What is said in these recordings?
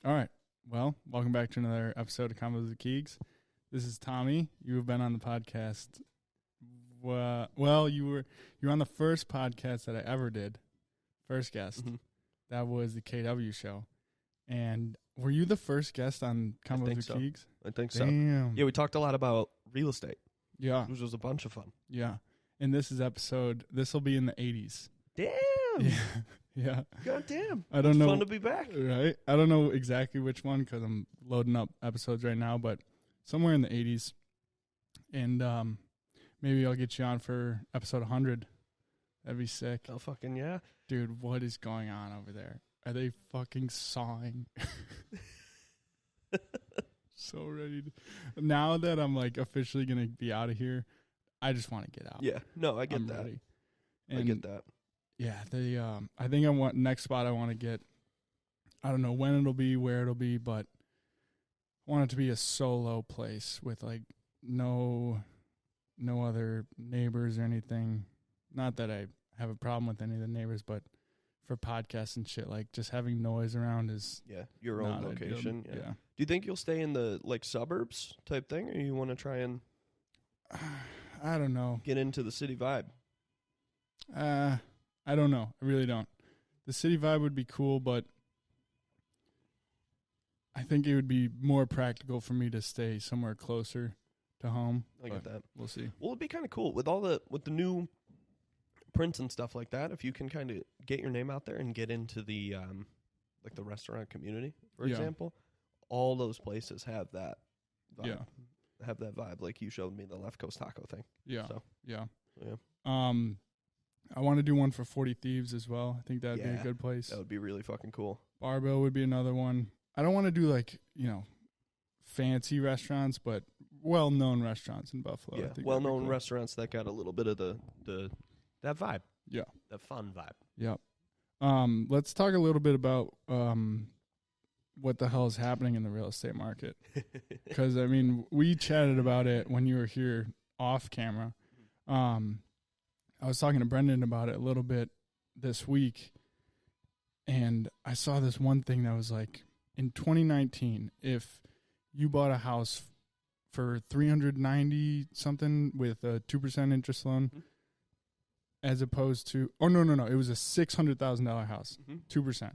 All right. Well, welcome back to another episode of CONVOS with KEEGS. This is Tommy. You have been on the podcast. Well, you were on the first podcast that I ever did. First guest. Mm-hmm. That was the KW show. And were you the first guest on CONVOS with KEEGS? I think so. Damn. Yeah, we talked a lot about real estate, Yeah. which was a bunch of fun. Yeah. And this will be in the 80s. Damn. Yeah. Yeah. God damn. I don't It's know. fun to be back. Right? I don't know exactly which one because I'm loading up episodes right now, but somewhere in the 80s. And maybe I'll get you on for episode 100. That'd be sick. Oh, fucking yeah. Dude, what is going on over there? Are they fucking sawing? So ready to... Now that I'm like officially going to be out of here, I just want to get out. Yeah. No, I get I'm that. ready. I get that. Yeah, I think next spot I want to get, I don't know when it'll be, where it'll be, but I want it to be a solo place with like no other neighbors or anything. Not that I have a problem with any of the neighbors, but for podcasts and shit, like just having noise around is your own location. Yeah. Do you think you'll stay in the like suburbs type thing, or you want to try and I don't know. Get into the city vibe? I don't know. I really don't. The city vibe would be cool, but I think it would be more practical for me to stay somewhere closer to home. I get that. We'll see. Well, it'd be kind of cool with the new prints and stuff like that. If you can kind of get your name out there and get into the like the restaurant community, for example, all those places have that vibe. Yeah. Have that vibe, like you showed me the Left Coast Taco thing. Yeah. So. Yeah. Yeah. I want to do one for 40 Thieves as well. I think that'd be a good place. That would be really fucking cool. Barbell would be another one. I don't want to do like, fancy restaurants, but well-known restaurants in Buffalo. Yeah, I think well-known restaurants that got a little bit of that vibe. Yeah. That fun vibe. Yep. Let's talk a little bit about what the hell is happening in the real estate market. Because, I mean, we chatted about it when you were here off camera. I was talking to Brendan about it a little bit this week, and I saw this one thing that was like, in 2019, if you bought a house for $390-something with a 2% interest loan, as opposed to, it was a $600,000 house, 2%,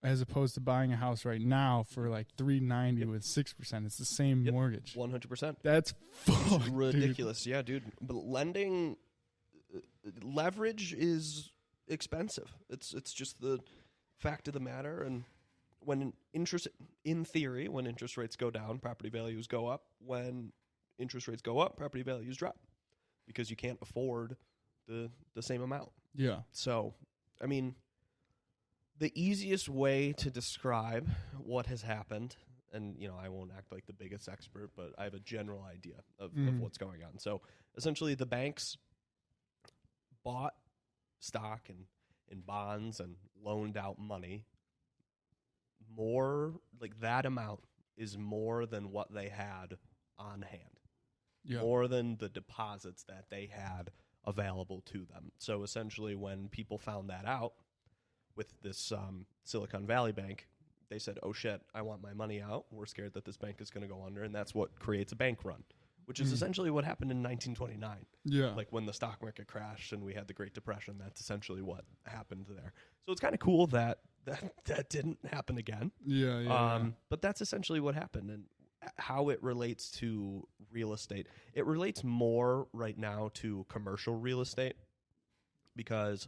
as opposed to buying a house right now for like $390 with 6%. It's the same mortgage. 100%. That's fucked, ridiculous. Dude. Yeah, dude. But lending, leverage is expensive. It's just the fact of the matter. And when in theory, when interest rates go down, property values go up. When interest rates go up, property values drop because you can't afford the same amount. Yeah. So, I mean, the easiest way to describe what has happened, and, I won't act like the biggest expert, but I have a general idea of what's going on. So, essentially, the banks bought stock and bonds and loaned out money. More, like that amount is more than what they had on hand. Yeah. More than the deposits that they had available to them. So, essentially, when people found that out, with this Silicon Valley Bank, they said, oh, shit, I want my money out. We're scared that this bank is going to go under, and that's what creates a bank run, which is essentially what happened in 1929. Yeah. Like when the stock market crashed and we had the Great Depression, that's essentially what happened there. So it's kind of cool that didn't happen again. Yeah. But that's essentially what happened. And how it relates to real estate, it relates more right now to commercial real estate because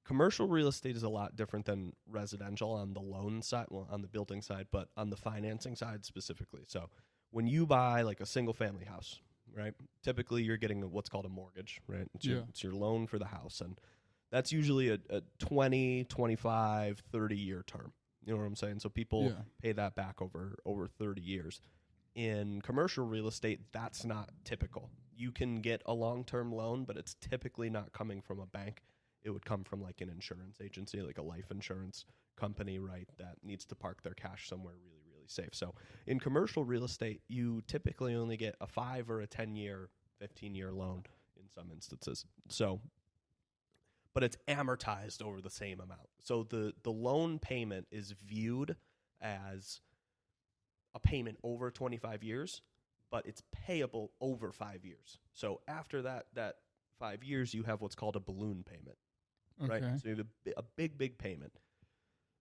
commercial real estate is a lot different than residential on the loan side, well, on the building side, but on the financing side specifically. So when you buy like a single family house, right, typically you're getting what's called a mortgage, right? It's your loan for the house. And that's usually a 20, 25, 30-year term. You know what I'm saying? So people pay that back over 30 years. In commercial real estate, that's not typical. You can get a long-term loan, but it's typically not coming from a bank. It would come from like an insurance agency, like a life insurance company, right, that needs to park their cash somewhere really, really safe. So in commercial real estate, you typically only get a 5 or a 10-year, 15-year loan in some instances. So, but it's amortized over the same amount. So the loan payment is viewed as a payment over 25 years, but it's payable over 5 years. So after that 5 years, you have what's called a balloon payment, right? So you have a big payment.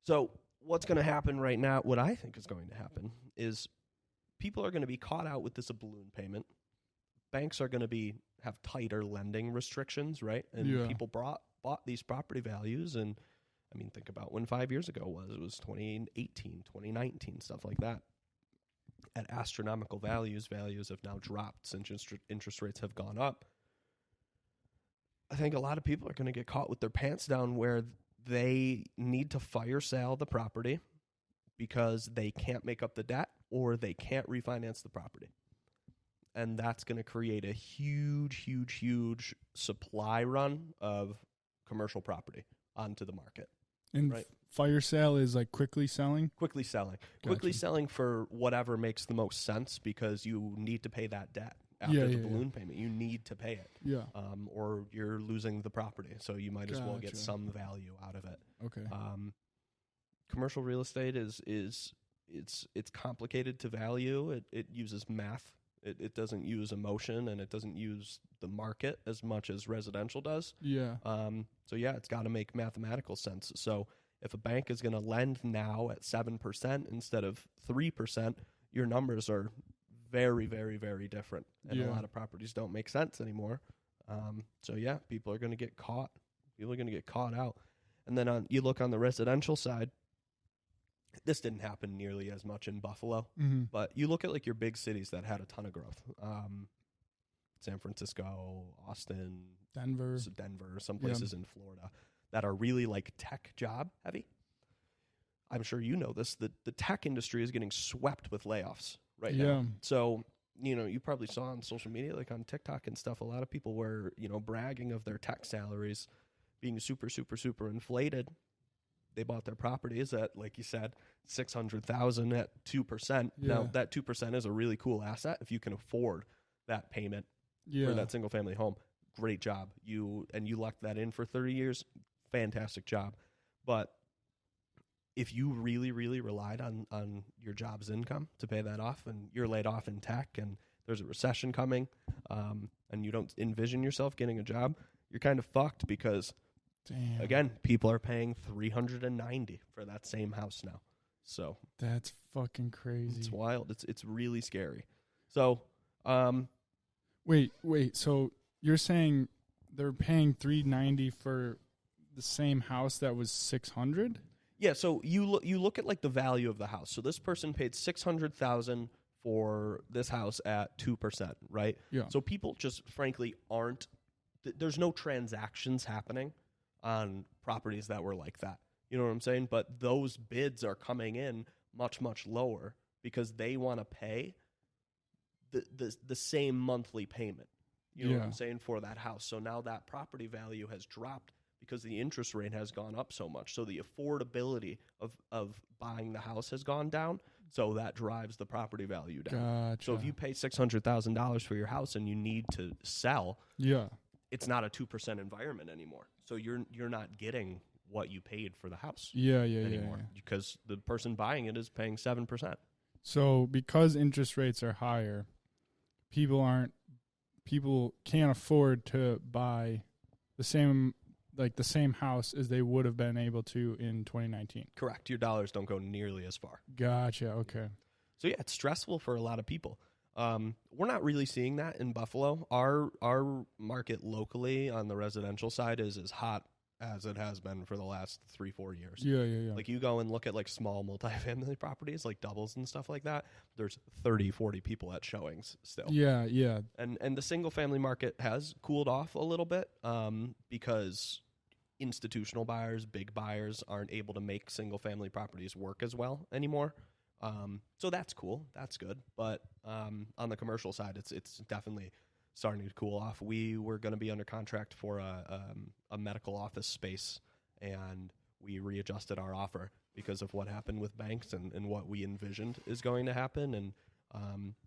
So what's going to happen right now, what I think is going to happen, is people are going to be caught out with this balloon payment. Banks are going to have tighter lending restrictions, right? And people bought these property values, and I mean, think about when 5 years ago was. It was 2018, 2019, stuff like that. At astronomical values have now dropped since interest rates have gone up. I think a lot of people are going to get caught with their pants down where they need to fire sale the property because they can't make up the debt or they can't refinance the property. And that's going to create a huge supply run of commercial property onto the market. And right? Fire sale is like quickly selling? Quickly selling. Gotcha. Quickly selling for whatever makes the most sense because you need to pay that debt after the balloon payment. You need to pay it. Yeah. Or you're losing the property, so you might as well get some value out of it. Okay. Commercial real estate it's complicated to value. It uses math. It doesn't use emotion, and it doesn't use the market as much as residential does. Yeah. So it's got to make mathematical sense. So if a bank is going to lend now at 7% instead of 3%, your numbers are very, very, very different. And a lot of properties don't make sense anymore. People are going to get caught. People are going to get caught out. And then you look on the residential side, this didn't happen nearly as much in Buffalo, but you look at like your big cities that had a ton of growth. San Francisco, Austin, Denver, some places in Florida that are really like tech job heavy. I'm sure you know this, that the tech industry is getting swept with layoffs right now. So, you probably saw on social media, like on TikTok and stuff, a lot of people were, bragging of their tech salaries being super, super, super inflated. They bought their properties at, like you said, $600,000 at 2%. Yeah. Now, that 2% is a really cool asset if you can afford that payment for that single family home. Great job. You locked that in for 30 years. Fantastic job. But if you really, really relied on your job's income to pay that off, and you're laid off in tech and there's a recession coming, and you don't envision yourself getting a job, you're kind of fucked because, again, people are paying $390 for that same house now. So that's fucking crazy. It's wild. It's really scary. So, wait. So you're saying they're paying $390 for the same house that was $600? Yeah. So you look at like the value of the house. So this person paid $600,000 for this house at 2%, right? Yeah. So people just frankly aren't. There's no transactions happening on properties that were like that. You know what I'm saying? But those bids are coming in much, much lower because they want to pay the same monthly payment. You know what I'm saying, for that house. So now that property value has dropped because the interest rate has gone up so much. So the affordability of buying the house has gone down. So that drives the property value down. Gotcha. So if you pay $600,000 for your house and you need to sell, it's not a 2% environment anymore. So you're not getting what you paid for the house anymore because the person buying it is paying 7%. So because interest rates are higher, people can't afford to buy the same house as they would have been able to in 2019. Correct. Your dollars don't go nearly as far. Gotcha. Okay. So it's stressful for a lot of people. We're not really seeing that in Buffalo. Our market locally on the residential side is as hot as it has been for the last 3-4 years. Yeah. Like you go and look at like small multifamily properties, like doubles and stuff like that. There's 30-40 people at showings still. Yeah. And the single family market has cooled off a little bit because institutional buyers, big buyers aren't able to make single family properties work as well anymore. So that's cool. That's good. But on the commercial side, it's definitely starting to cool off. We were going to be under contract for a medical office space, and we readjusted our offer because of what happened with banks and what we envisioned is going to happen. And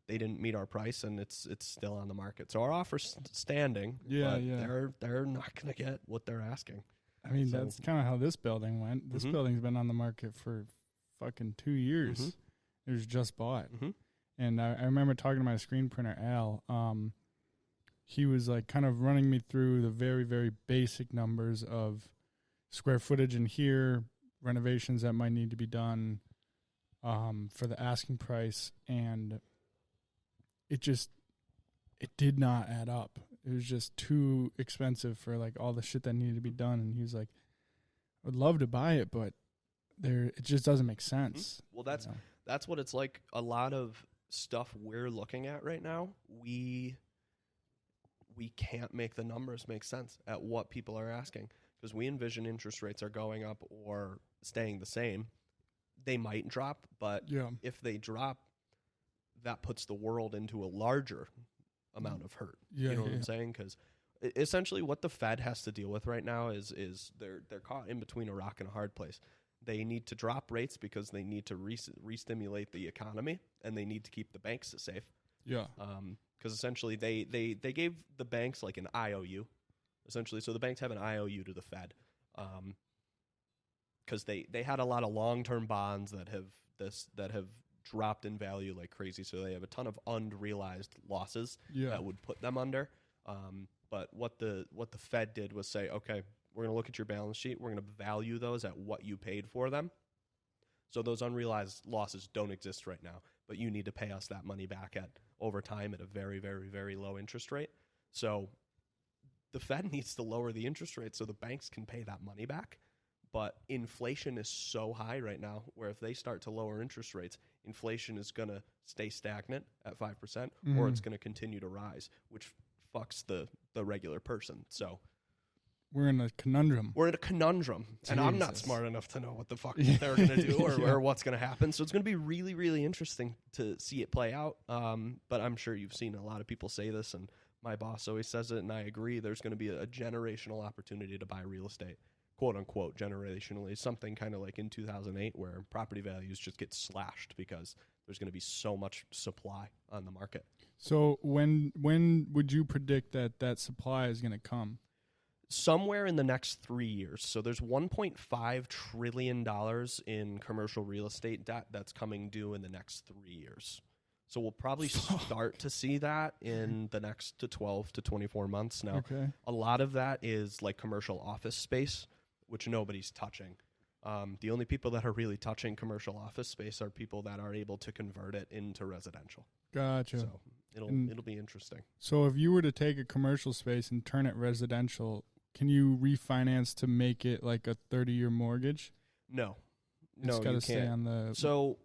they didn't meet our price, and it's still on the market. So our offer's standing. Yeah. They're not going to get what they're asking. I mean, that's kind of how this building went. This building's been on the market for fucking 2 years. Mm-hmm. It was just bought. Mm-hmm. And I remember talking to my screen printer, Al. He was like kind of running me through the very, very basic numbers of square footage in here, renovations that might need to be done for the asking price. And it did not add up. It was just too expensive for like all the shit that needed to be done. And he was like, I would love to buy it, but it just doesn't make sense. Well, that's what it's like. A lot of stuff we're looking at right now, we can't make the numbers make sense at what people are asking, because we envision interest rates are going up or staying the same. They might drop, but if they drop, that puts the world into a larger amount of hurt. You know what I'm saying? Because essentially what the Fed has to deal with right now is they're caught in between a rock and a hard place. They need to drop rates because they need to re-stimulate the economy, and they need to keep the banks safe. Yeah. Because essentially they gave the banks like an IOU, essentially. So the banks have an IOU to the Fed, because they had a lot of long-term bonds that have dropped in value like crazy. So they have a ton of unrealized losses that would put them under. But what the Fed did was say, okay, we're going to look at your balance sheet. We're going to value those at what you paid for them. So those unrealized losses don't exist right now, but you need to pay us that money back over time at a very, very, very low interest rate. So the Fed needs to lower the interest rate so the banks can pay that money back. But inflation is so high right now where if they start to lower interest rates, inflation is going to stay stagnant at 5%, or it's going to continue to rise, which fucks the regular person. So we're in a conundrum. And I'm not smart enough to know what the fuck they're going to do or what's going to happen. So it's going to be really, really interesting to see it play out. But I'm sure you've seen a lot of people say this, and my boss always says it, and I agree. There's going to be a generational opportunity to buy real estate, quote unquote, generationally. Something kind of like in 2008 where property values just get slashed because there's going to be so much supply on the market. So when would you predict that supply is going to come? Somewhere in the next 3 years. So there's $1.5 trillion in commercial real estate debt that's coming due in the next 3 years. So we'll probably start to see that in the next 12 to 24 months now. Okay. A lot of that is like commercial office space, which nobody's touching. The only people that are really touching commercial office space are people that are able to convert it into residential. Gotcha. So it'll be interesting. So if you were to take a commercial space and turn it residential, can you refinance to make it like a 30-year mortgage? No, it's got to stay on the. So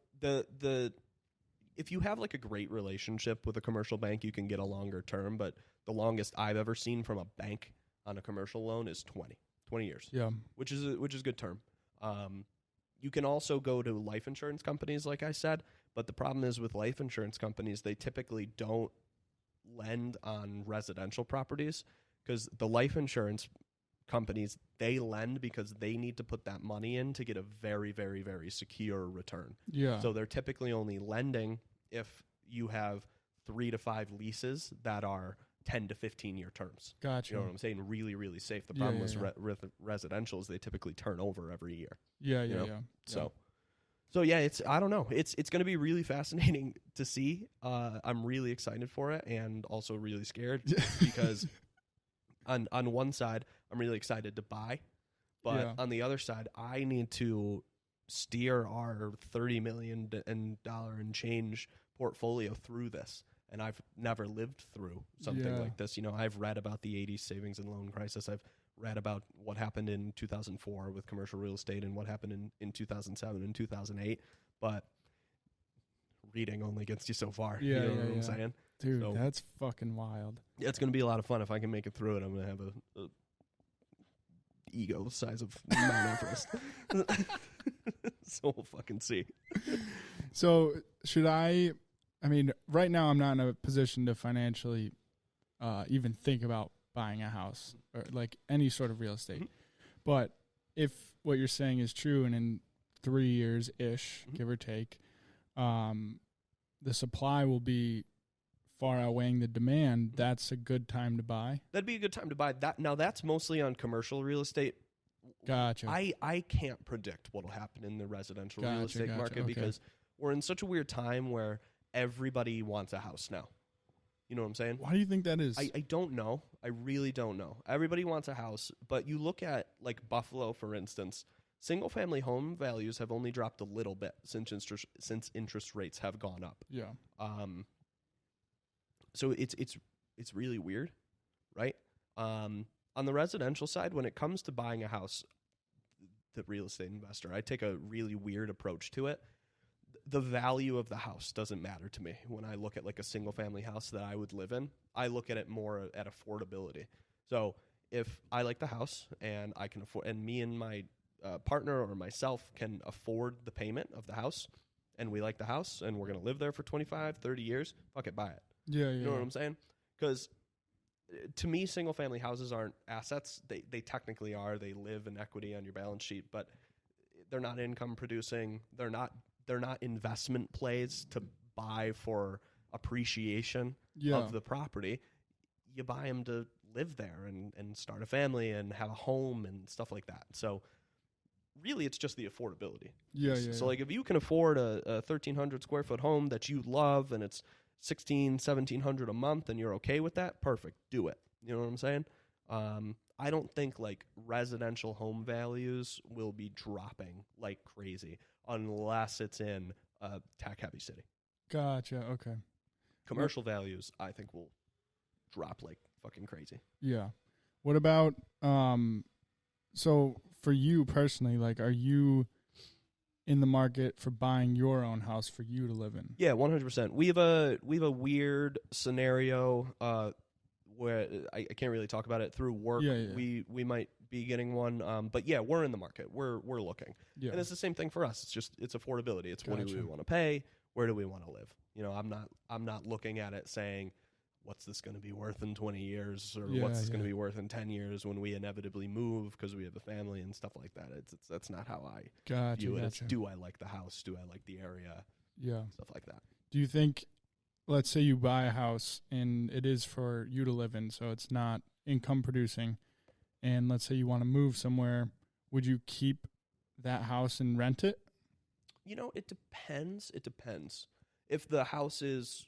if you have like a great relationship with a commercial bank, you can get a longer term. But the longest I've ever seen from a bank on a commercial loan is 20 years. Yeah, which is a good term. You can also go to life insurance companies, like I said. But the problem is with life insurance companies, they typically don't lend on residential properties. Because the life insurance companies, they lend because they need to put that money in to get a very, very, very secure return. Yeah. So they're typically only lending if you have 3 to 5 leases that are 10 to 15-year terms. Gotcha. You know what I'm saying? Really, really safe. The problem is residential is they typically turn over every year. Yeah. So yeah, I don't know. It's going to be really fascinating to see. I'm really excited for it and also really scared because on one side, I'm really excited to buy, but on the other side, I need to steer our $30 million and change portfolio through this. And I've never lived through something like this. You know, I've read about the 80s savings and loan crisis. I've read about what happened in 2004 with commercial real estate and what happened in 2007 and 2008. But reading only gets you so far. Yeah, you know what I'm saying? Dude, that's fucking wild. Yeah, it's going to be a lot of fun. If I can make it through it, I'm going to have a ego the size of Mount Everest. So we'll fucking see. So should I mean, right now I'm not in a position to financially even think about buying a house or like any sort of real estate. Mm-hmm. But if what you're saying is true and in 3 years-ish, give or take, the supply will be far outweighing the demand, that's a good time to buy. That'd be a good time to buy. Now that's mostly on commercial real estate. Gotcha. I can't predict what will happen in the residential real estate market because we're in such a weird time where everybody wants a house now. You know what I'm saying? Why do you think that is? I don't know. I really don't know. Everybody wants a house, but you look at like Buffalo, for instance, single-family home values have only dropped a little bit since interest rates have gone up. Yeah. So it's really weird, right? On the residential side, when it comes to buying a house, the real estate investor, I take a really weird approach to it. The value of the house doesn't matter to me. When I look at like a single family house that I would live in, I look at it more at affordability. So if I like the house and I can afford, and me and my partner or myself can afford the payment of the house, and we like the house and we're going to live there for 25, 30 years, fuck it, buy it. Yeah. You know what I'm saying? Because to me, single family houses aren't assets. They technically are. They live in equity on your balance sheet, but they're not income producing. They're not investment plays to buy for appreciation of the property. You buy them to live there and start a family and have a home and stuff like that. So really it's just the affordability. So like if you can afford a 1,300 square foot home that you love and it's $1,700 a month and you're okay with that, perfect. Do it. You know what I'm saying? I don't think like residential home values will be dropping like crazy unless it's in a tech-heavy city. Gotcha. Okay. Commercial values, I think, will drop like fucking crazy. Yeah. What about so for you personally, like, are you in the market for buying your own house for you to live in? Yeah, 100%. We have a weird scenario where I can't really talk about it through work. Yeah. We might be getting one, but yeah, we're in the market. We're looking, and it's the same thing for us. It's affordability. It's what do we want to pay? Where do we want to live? You know, I'm not looking at it saying, what's this going to be worth in 20 years, or what's this going to be worth in 10 years when we inevitably move because we have a family and stuff like that. That's not how I view it. It's, do I like the house? Do I like the area? Yeah, stuff like that. Do you think, let's say you buy a house and it is for you to live in, so it's not income producing, and let's say you want to move somewhere, would you keep that house and rent it? You know, it depends. It depends. If the house is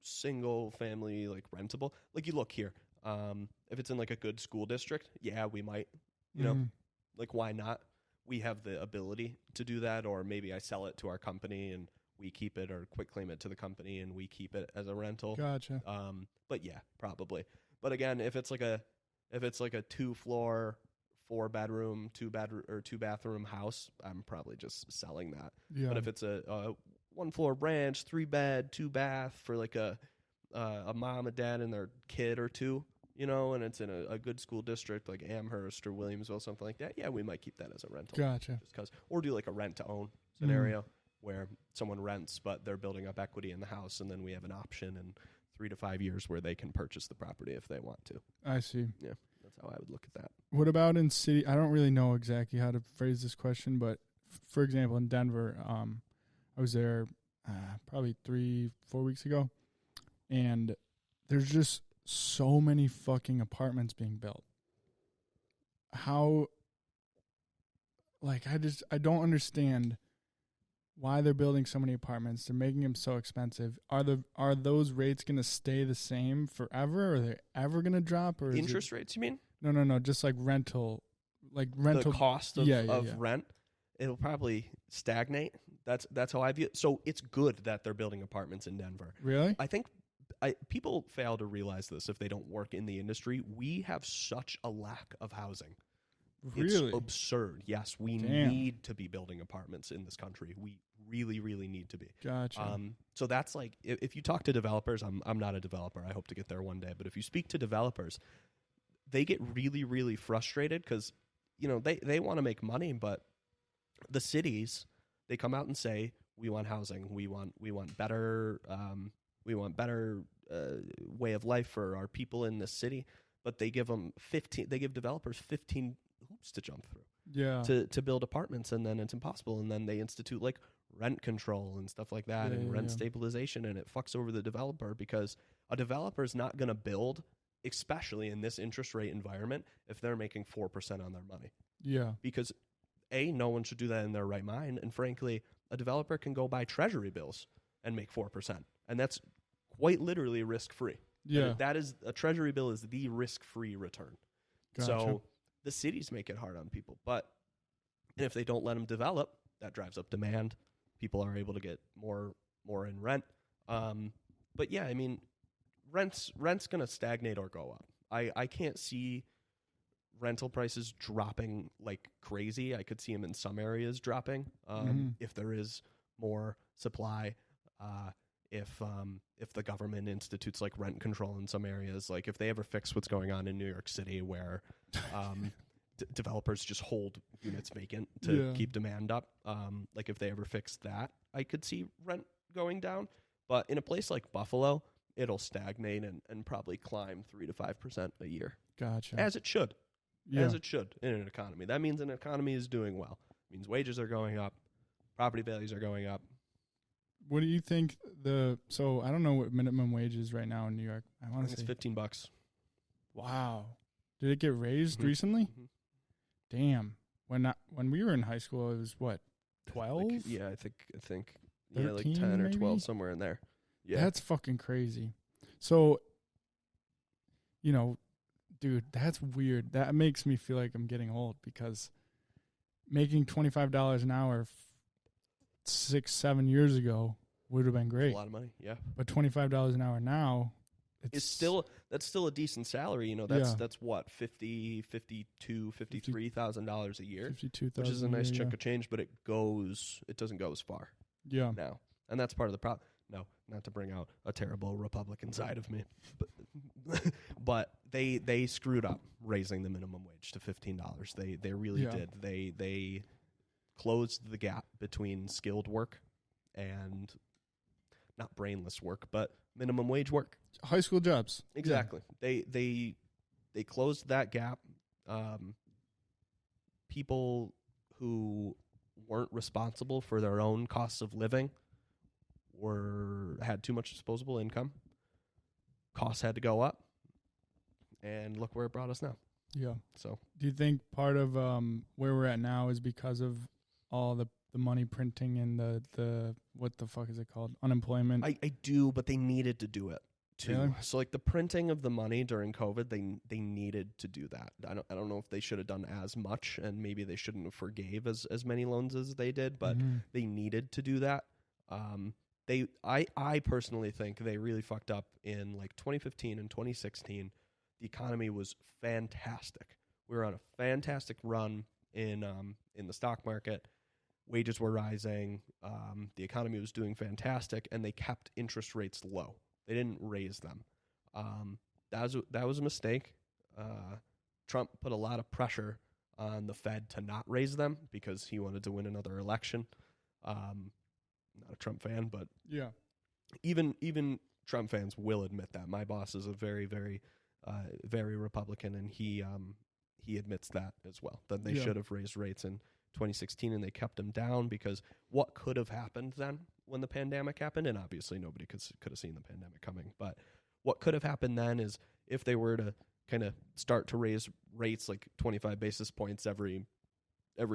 single family, like rentable, like you look here, if it's in like a good school district, yeah, we might, you know, like why not? We have the ability to do that, or maybe I sell it to our company and we keep it, or quick claim it to the company and we keep it as a rental. Gotcha. But yeah, probably. But again, if it's like a 2-floor, 4-bedroom, 2-bathroom house, I'm probably just selling that. Yeah. But if it's a 1-floor ranch, 3-bed, 2-bath for like a mom, a dad, and their kid or two, you know, and it's in a good school district like Amherst or Williamsville, something like that, yeah, we might keep that as a rental. Gotcha. Just 'cause, or do like a rent-to-own scenario where someone rents, but they're building up equity in the house, and then we have an option in 3 to 5 years where they can purchase the property if they want to. I see. Yeah, that's how I would look at that. What about in city? I don't really know exactly how to phrase this question, but for example, in Denver, I was there probably 3-4 weeks ago, and there's just so many fucking apartments being built. How, like, I don't understand why they're building so many apartments. They're making them so expensive. Are those rates going to stay the same forever? Or are they ever going to drop? Or interest rates, you mean? No, just like rental. The cost of rent, it'll probably stagnate. That's how I view it. So it's good that they're building apartments in Denver. Really? I think people fail to realize this if they don't work in the industry. We have such a lack of housing. Really? It's absurd. Yes, we need to be building apartments in this country. We really, really need to be. Gotcha. So that's like, if you talk to developers, I'm not a developer. I hope to get there one day. But if you speak to developers, they get really, really frustrated because, you know, they want to make money, but the cities, they come out and say, we want housing. We want better way of life for our people in this city. But they give developers 15 hoops to jump through. Yeah. To build apartments, and then it's impossible. And then they institute like rent control and stuff like that, and rent stabilization, and it fucks over the developer because a developer is not going to build especially in this interest rate environment, if they're making 4% on their money. Yeah. Because no one should do that in their right mind. And frankly, a developer can go buy treasury bills and make 4%. And that's quite literally risk-free. Yeah. That is, a treasury bill is the risk-free return. Gotcha. So the cities make it hard on people. But if they don't let them develop, that drives up demand. People are able to get more in rent. But yeah, I mean, rent's going to stagnate or go up. I can't see rental prices dropping like crazy. I could see them in some areas dropping if there is more supply. If the government institutes like rent control in some areas, like if they ever fix what's going on in New York City where developers just hold units vacant to keep demand up, like if they ever fix that, I could see rent going down. But in a place like Buffalo, it'll stagnate and probably climb 3 to 5% a year. Gotcha. As it should. Yeah. As it should in an economy. That means an economy is doing well. It means wages are going up, property values are going up. What do you think so I don't know what minimum wage is right now in New York. I want to say it's $15. Wow. Did it get raised recently? Mm-hmm. Damn. When we were in high school, it was what, 12? I think yeah, like 10 or maybe? 12, somewhere in there. Yeah. That's fucking crazy. So, dude, that's weird. That makes me feel like I'm getting old because making $25 an hour 6-7 years ago would have been great. A lot of money, yeah. But $25 an hour now, that's still a decent salary. That's what, $50,000, $52,000, $53,000 a year, which is a nice chunk of change. But it doesn't go as far. Yeah. Now, and that's part of the problem. No, not to bring out a terrible Republican side of me, but they screwed up raising the minimum wage to $15. They really did. They closed the gap between skilled work and not brainless work, but minimum wage work. High school jobs. Exactly. Yeah. They closed that gap. People who weren't responsible for their own costs of living had too much disposable income. Costs had to go up, and look where it brought us now. Yeah. So, do you think part of where we're at now is because of all the money printing and the what the fuck is it called, unemployment? I do, but they needed to do it too. Really? So like the printing of the money during COVID, they needed to do that. I don't know if they should have done as much, and maybe they shouldn't have forgave as many loans as they did, but they needed to do that. I personally think they really fucked up in like 2015 and 2016. The economy was fantastic. We were on a fantastic run in the stock market. Wages were rising. The economy was doing fantastic, and they kept interest rates low. They didn't raise them. That was a mistake. Trump put a lot of pressure on the Fed to not raise them because he wanted to win another election. Not a Trump fan, but yeah, even Trump fans will admit that. My boss is a very, very, very Republican, and he admits that as well, that they should have raised rates in 2016, and they kept them down because what could have happened then when the pandemic happened, and obviously nobody could have seen the pandemic coming, but what could have happened then is if they were to kind of start to raise rates like 25 basis points every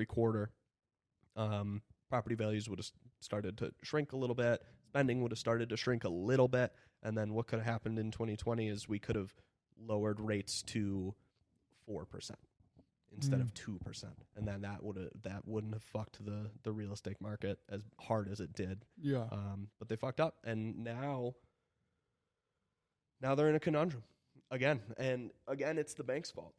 quarter, property values would have started to shrink a little bit, spending would have started to shrink a little bit, and then what could have happened in 2020 is we could have lowered rates to 4% instead of 2%, and then that wouldn't have fucked the real estate market as hard as it did. Yeah. But they fucked up, and now they're in a conundrum again, and again it's the bank's fault.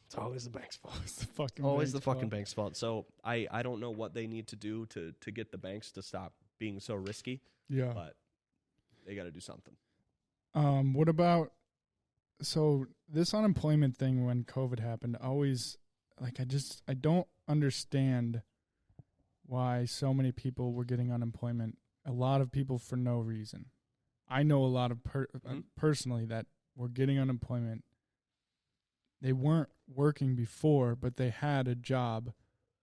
It's always the bank's fault. It's the fucking bank's fault. So I don't know what they need to do to get the banks to stop being so risky. Yeah. But they got to do something. What about, so this unemployment thing when COVID happened, always, like, I don't understand why so many people were getting unemployment. A lot of people for no reason. I know a lot of personally that were getting unemployment. They weren't working before, but they had a job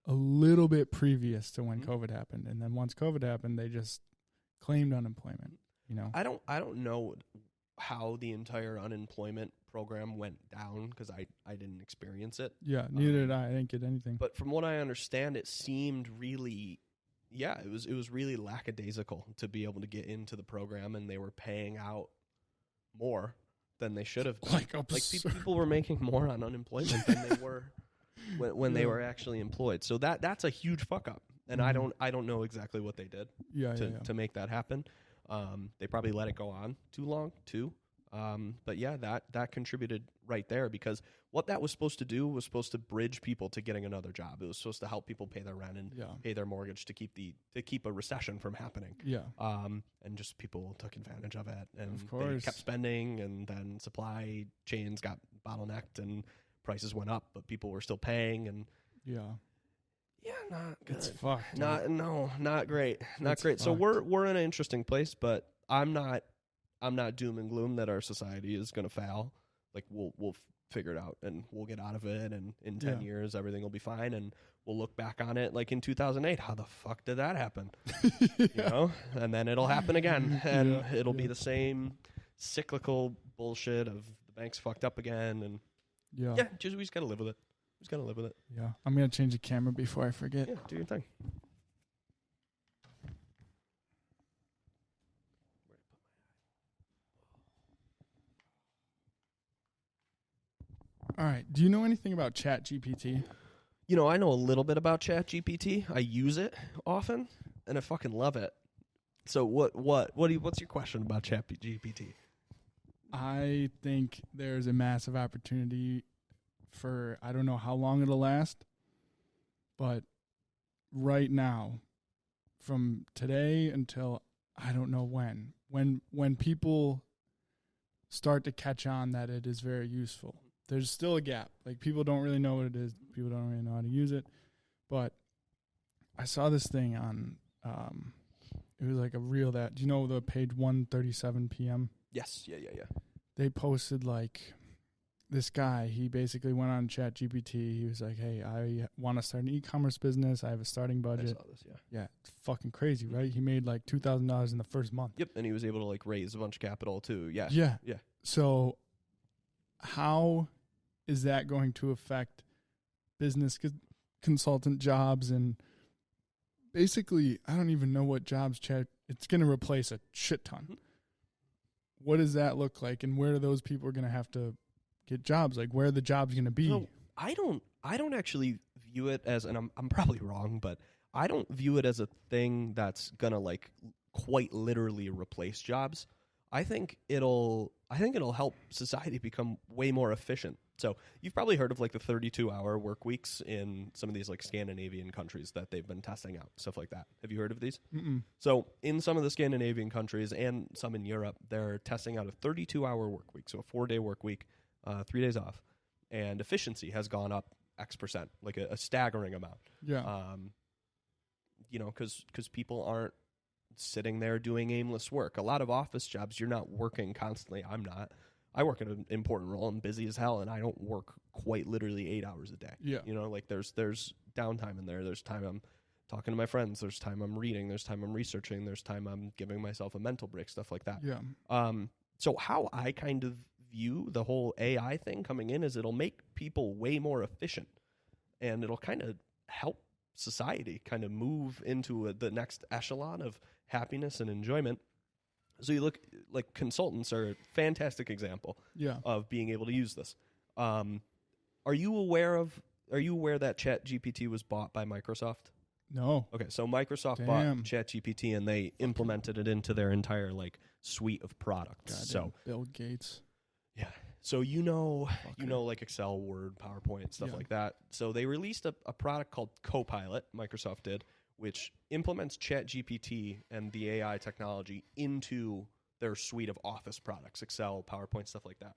a little bit previous to when COVID happened. And then once COVID happened, they just claimed unemployment, I don't know how the entire unemployment program went down because I didn't experience it. Yeah, neither did I. I didn't get anything. But from what I understand, it seemed really, it was really lackadaisical to be able to get into the program, and they were paying out more than they should have done. Like people were making more on unemployment than they were when they were actually employed. So that's a huge fuck up, and I don't know exactly what they did to make that happen. They probably let it go on too long too. But yeah, that contributed right there, because what that was supposed to do was supposed to bridge people to getting another job. It was supposed to help people pay their rent and pay their mortgage to keep a recession from happening. Yeah. And just people took advantage of it, and they kept spending, and then supply chains got bottlenecked and prices went up, but people were still paying, and not good. It's fucked. Not great. Not great. So we're in an interesting place, but I'm not doom and gloom that our society is going to fail. Like we'll figure it out, and we'll get out of it, and in 10 years everything will be fine, and we'll look back on it like in 2008. How the fuck did that happen? You know? And then it'll happen again, and it'll be the same cyclical bullshit of the bank's fucked up again, and we just got to live with it. Yeah. I'm going to change the camera before I forget. Yeah, do your thing. All right. Do you know anything about ChatGPT? You know, I know a little bit about ChatGPT. I use it often, and I fucking love it. So what's your question about ChatGPT? I think there's a massive opportunity for, I don't know how long it'll last, but right now, from today until I don't know when people start to catch on that it is very useful. There's still a gap. Like, people don't really know what it is. People don't really know how to use it. But I saw this thing on, it was like a reel that, do you know the page 1:37 p.m.? Yes. Yeah. They posted, like, this guy, he basically went on ChatGPT. He was like, hey, I want to start an e-commerce business. I have a starting budget. I saw this, Yeah, it's fucking crazy, right? He made like $2,000 in the first month. Yep, and he was able to like raise a bunch of capital too. Yeah. So how is that going to affect business consultant jobs? And basically, I don't even know what jobs it's going to replace a shit ton. Mm-hmm. What does that look like, and where are those people going to have to get jobs? Like, where are the jobs going to be? So I don't actually view it as, and I'm probably wrong, but I don't view it as a thing that's going to like quite literally replace jobs. I think it'll help society become way more efficient. So you've probably heard of like the 32-hour work weeks in some of these like Scandinavian countries that they've been testing out, stuff like that. Have you heard of these? Mm-mm. So in some of the Scandinavian countries and some in Europe, they're testing out a 32-hour work week, so a 4-day work week, 3 days off, and efficiency has gone up X%, like a staggering amount. Yeah. You know, because people aren't sitting there doing aimless work. A lot of office jobs, you're not working constantly. I'm not. I work in an important role. I'm busy as hell, and I don't work quite literally 8 hours a day. Yeah. You know, like there's downtime in there. There's time I'm talking to my friends. There's time I'm reading. There's time I'm researching. There's time I'm giving myself a mental break, stuff like that. Yeah. So how I kind of view the whole AI thing coming in is it'll make people way more efficient, and it'll kind of help society kind of move into the next echelon of happiness and enjoyment. So you look, like, consultants are a fantastic example of being able to use this. Are you aware that ChatGPT was bought by Microsoft? No. Okay, so Microsoft bought ChatGPT, and they implemented it into their entire like suite of products. So Bill Gates. Yeah. So you know like Excel, Word, PowerPoint, stuff like that. So they released a product called Copilot, Microsoft did, which implements ChatGPT and the AI technology into their suite of Office products, Excel, PowerPoint, stuff like that.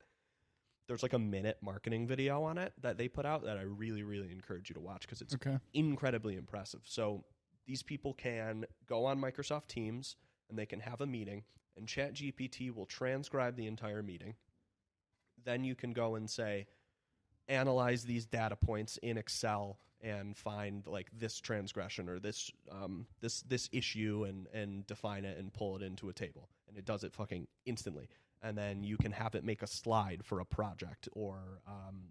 There's like a minute marketing video on it that they put out that I really, really encourage you to watch because it's incredibly impressive. So these people can go on Microsoft Teams and they can have a meeting, and ChatGPT will transcribe the entire meeting. Then you can go and say, analyze these data points in Excel and find like this transgression or this issue and define it and pull it into a table. And it does it fucking instantly. and then you can have it make a slide for a project or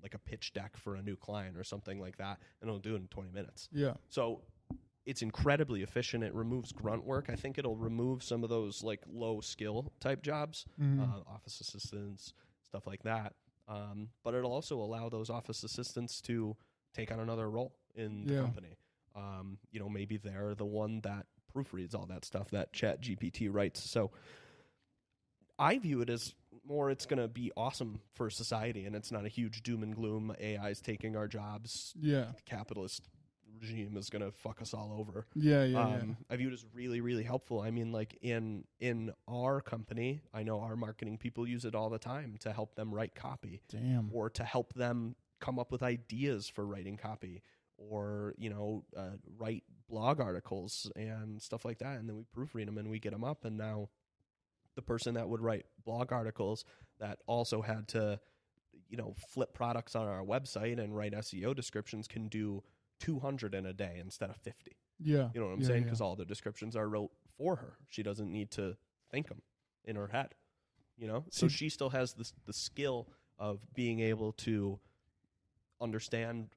like a pitch deck for a new client or something like that, and it'll do it in 20 minutes. Yeah. So it's incredibly efficient. It removes grunt work. I think it'll remove some of those like low skill type jobs, office assistants, stuff like that. But it'll also allow those office assistants to take on another role in the company. You know, maybe they're the one that proofreads all that stuff that ChatGPT writes. So I view it as more it's going to be awesome for society, and it's not a huge doom and gloom. AI is taking our jobs. Yeah. The capitalist regime is going to fuck us all over. Yeah. I view it as really, really helpful. I mean, like in our company, I know our marketing people use it all the time to help them write copy. Damn. Or to help them come up with ideas for writing copy, or, you know, write blog articles and stuff like that. And then we proofread them and we get them up. And now the person that would write blog articles that also had to, you know, flip products on our website and write SEO descriptions can do 200 in a day instead of 50. Yeah. You know what I'm saying? Because all the descriptions are wrote for her. She doesn't need to think them in her head, you know? So she still has the skill of being able to understand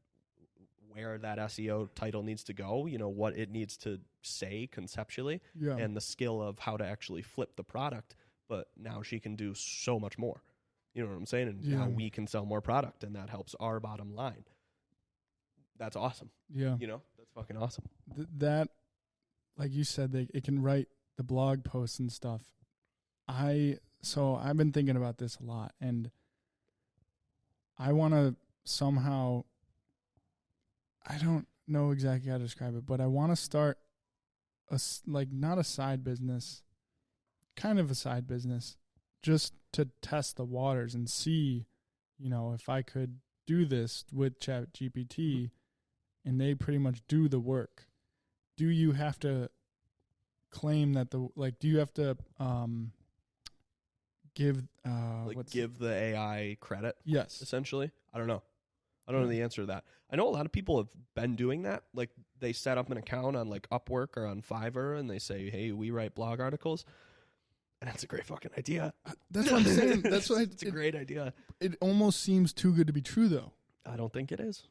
where that SEO title needs to go, you know, what it needs to say conceptually, and the skill of how to actually flip the product. But now she can do so much more. You know what I'm saying? And now we can sell more product, and that helps our bottom line. That's awesome. Yeah. You know, that's fucking awesome. That, like you said, it can write the blog posts and stuff. So I've been thinking about this a lot, and I want to somehow, I don't know exactly how to describe it, but I want to start not a side business, kind of a side business, just to test the waters and see, you know, if I could do this with ChatGPT and they pretty much do the work. Do you have to claim that do you have to give give the AI credit? Yes. Essentially. I don't know. I don't know the answer to that. I know a lot of people have been doing that. Like, they set up an account on like Upwork or on Fiverr, and they say, "Hey, we write blog articles," and that's a great fucking idea. That's what I'm saying. That's why it's a great idea. It almost seems too good to be true, though. I don't think it is.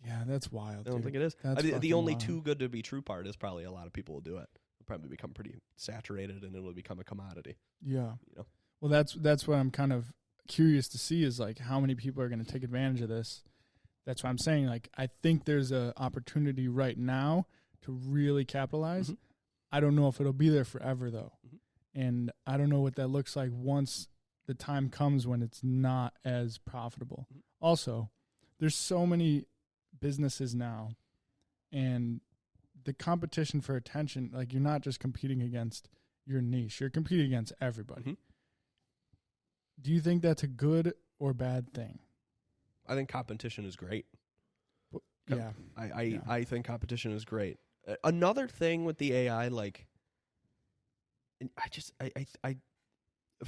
Yeah, that's wild. I don't think it is. The only too good to be true part is probably a lot of people will do it. It'll probably become pretty saturated, and it'll become a commodity. Yeah. You know. Well, that's what I'm kind of curious to see is like how many people are going to take advantage of this. That's what I'm saying. Like, I think there's an opportunity right now to really capitalize. Mm-hmm. I don't know if it'll be there forever, though. Mm-hmm. And I don't know what that looks like once the time comes when it's not as profitable. Mm-hmm. Also, there's so many businesses now, and the competition for attention, like, you're not just competing against your niche. You're competing against everybody. Mm-hmm. Do you think that's a good or bad thing? I think competition is great. Yeah. I think competition is great. Another thing with the AI, like, I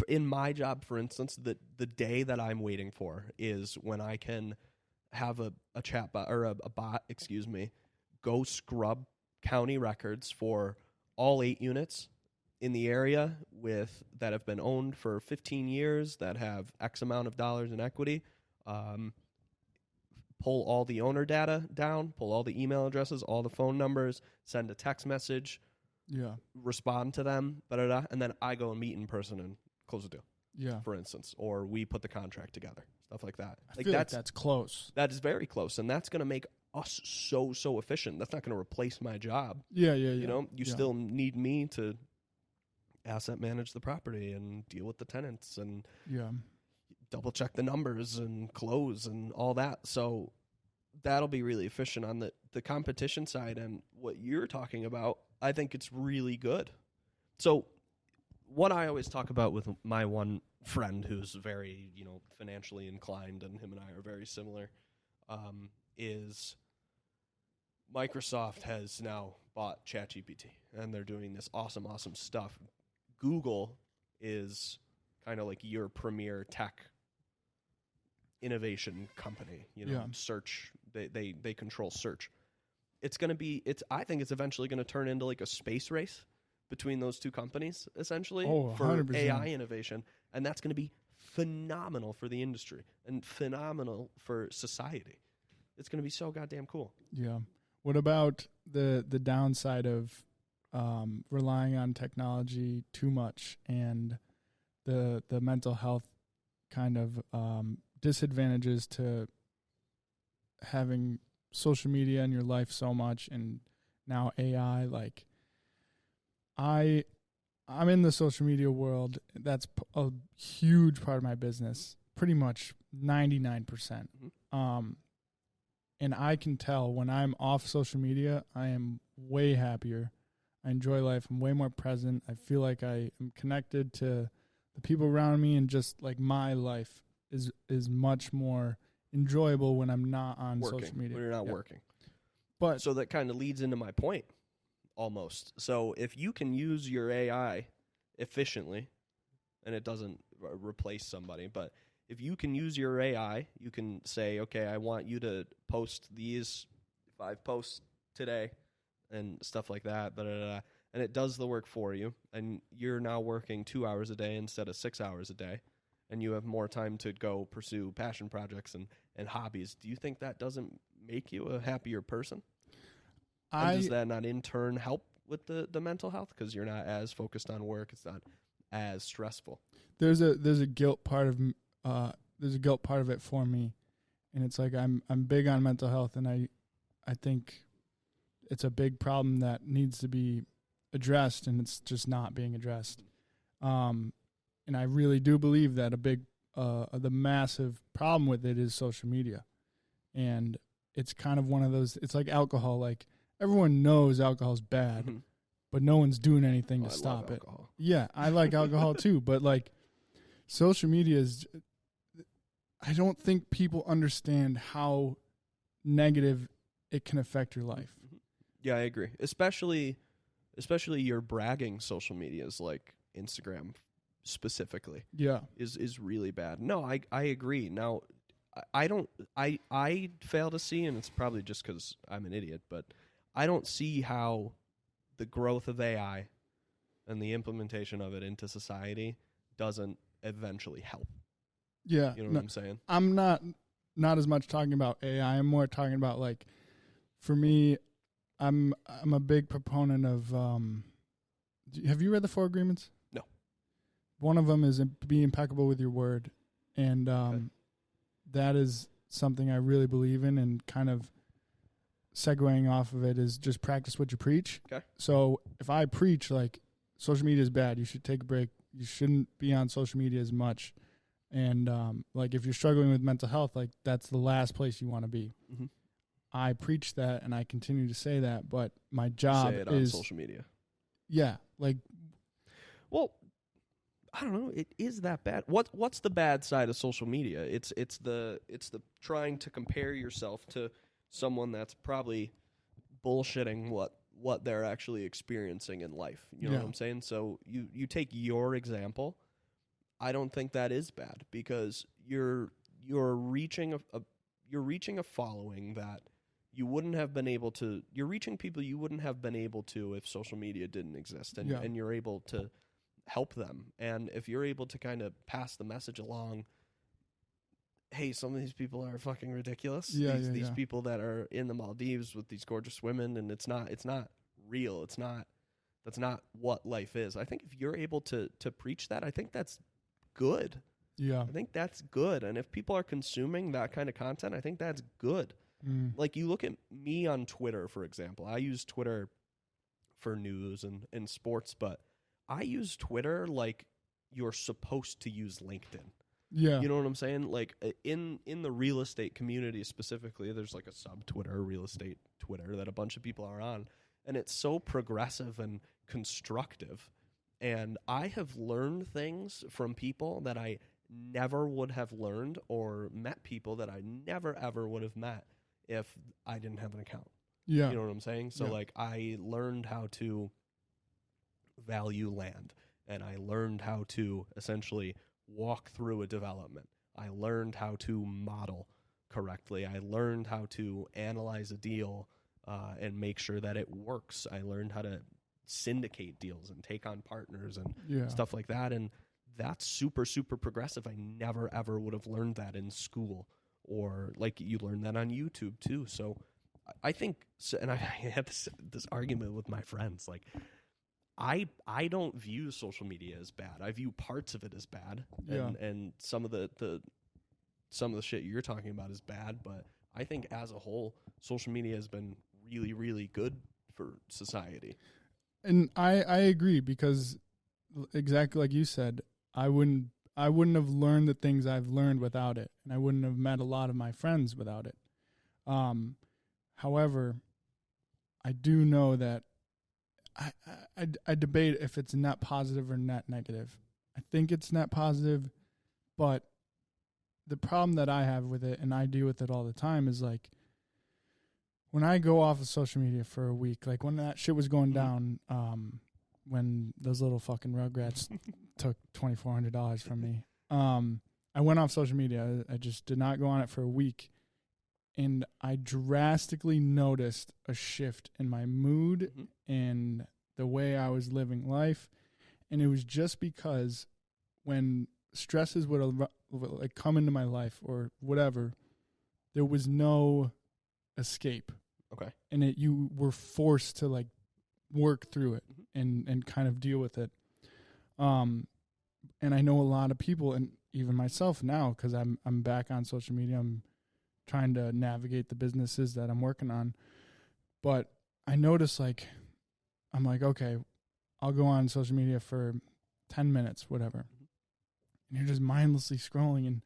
in my job, for instance, the day that I'm waiting for is when I can have a chatbot or a bot, go scrub county records for all 8 units in the area that have been owned for 15 years, that have X amount of dollars in equity, pull all the owner data down, pull all the email addresses, all the phone numbers, send a text message, respond to them, and then I go and meet in person and close the deal. Yeah, for instance, or we put the contract together, stuff like that. I feel like that's close. That is very close, and that's going to make us so efficient. That's not going to replace my job. Yeah. You know, you still need me to asset manage the property and deal with the tenants and double check the numbers and close and all that. So that'll be really efficient on the competition side. And what you're talking about, I think it's really good. So what I always talk about with my one friend who's very, financially inclined, and him and I are very similar, is Microsoft has now bought ChatGPT, and they're doing this awesome stuff. Google is kind of like your premier tech innovation company, search. They control search. I think it's eventually going to turn into like a space race between those two companies, essentially, Oh, for 100%. AI innovation. And that's going to be phenomenal for the industry and phenomenal for society. It's going to be so goddamn cool. Yeah. What about the downside of relying on technology too much and the mental health kind of disadvantages to having social media in your life so much, and now AI? Like, I'm in the social media world. That's a huge part of my business, pretty much 99%. Mm-hmm. And I can tell when I'm off social media, I am way happier. I enjoy life. I'm way more present. I feel like I am connected to the people around me, and just like my life is much more enjoyable when I'm not on social media. When you're not working. But so that kind of leads into my point almost. So if you can use your AI efficiently, and it doesn't replace somebody, but if you can use your AI, you can say, okay, I want you to post these 5 posts today and stuff like that, and it does the work for you, and you're now working 2 hours a day instead of 6 hours a day, and you have more time to go pursue passion projects and hobbies. Do you think that doesn't make you a happier person? And does that not in turn help with the mental health, because you're not as focused on work? It's not as stressful. There's a guilt part of it for me, and it's like I'm big on mental health, and I think it's a big problem that needs to be addressed, and it's just not being addressed. And I really do believe that the massive problem with it is social media, and it's kind of one of those. It's like alcohol. Like, everyone knows alcohol's bad, Mm-hmm. but no one's doing anything to I stop love it. alcohol. Yeah, I like alcohol too, but like, social media is. I don't think people understand how negative it can affect your life. Mm-hmm. Yeah, I agree. Especially your bragging social medias like Instagram specifically. Yeah. Is really bad. No, I agree. Now, I fail to see, and it's probably just because I'm an idiot, but I don't see how the growth of AI and the implementation of it into society doesn't eventually help. Yeah. You know what I'm saying? I'm not as much talking about AI. I'm more talking about, like, for me, I'm a big proponent of have you read the 4 Agreements? No. One of them is be impeccable with your word, and Okay. that is something I really believe in, and kind of segueing off of it is just practice what you preach. Okay. So if I preach, like, social media is bad, you should take a break, you shouldn't be on social media as much, and like, if you're struggling with mental health, like, that's the last place you want to be. Mm-hmm. I preach that, and I continue to say that, but my job Say it is on social media. Yeah, like, well, I don't know. It is that bad. What's the bad side of social media? It's the trying to compare yourself to someone that's probably bullshitting what they're actually experiencing in life. You know what I'm saying? So you take your example. I don't think that is bad, because you're reaching a following that you wouldn't have been able to. You're reaching people you wouldn't have been able to if social media didn't exist, and you're able to help them. And if you're able to kind of pass the message along, hey, some of these people are fucking ridiculous. These people that are in the Maldives with these gorgeous women, and it's not real. That's not what life is. I think if you're able to preach that, I think that's good. Yeah. I think that's good. And if people are consuming that kind of content, I think that's good. Like, you look at me on Twitter, for example. I use Twitter for news and sports, but I use Twitter like you're supposed to use LinkedIn. Yeah. You know what I'm saying? Like, in the real estate community specifically, there's like a sub-Twitter, real estate Twitter, that a bunch of people are on, and it's so progressive and constructive. And I have learned things from people that I never would have learned, or met people that I never, ever would have met if I didn't have an account. Yeah. You know what I'm saying? So, like, I learned how to value land, and I learned how to essentially walk through a development. I learned how to model correctly. I learned how to analyze a deal and make sure that it works. I learned how to syndicate deals and take on partners and Yeah. stuff like that. And that's super, super progressive. I never, ever would have learned that in school, or like you learn that on YouTube too. So I think, and I had this argument with my friends, like, I don't view social media as bad. I view parts of it as bad, and some of the shit you're talking about is bad. But I think as a whole, social media has been really, really good for society. And I agree, because exactly like you said, I wouldn't have learned the things I've learned without it, and I wouldn't have met a lot of my friends without it. However, I do know that I debate if it's net positive or net negative. I think it's net positive, but the problem that I have with it, and I deal with it all the time, is like when I go off of social media for a week, like when that shit was going down, when those little fucking rugrats took $2,400 from me, I went off social media. I just did not go on it for a week. And I drastically noticed a shift in my mood and the way I was living life. And it was just because when stresses would like come into my life or whatever, there was no escape. Okay. And you were forced to like work through it and kind of deal with it. And I know a lot of people, and even myself now, because I'm back on social media. I'm trying to navigate the businesses that I'm working on. But I notice, like, I'm like, okay, I'll go on social media for 10 minutes, whatever. And you're just mindlessly scrolling, and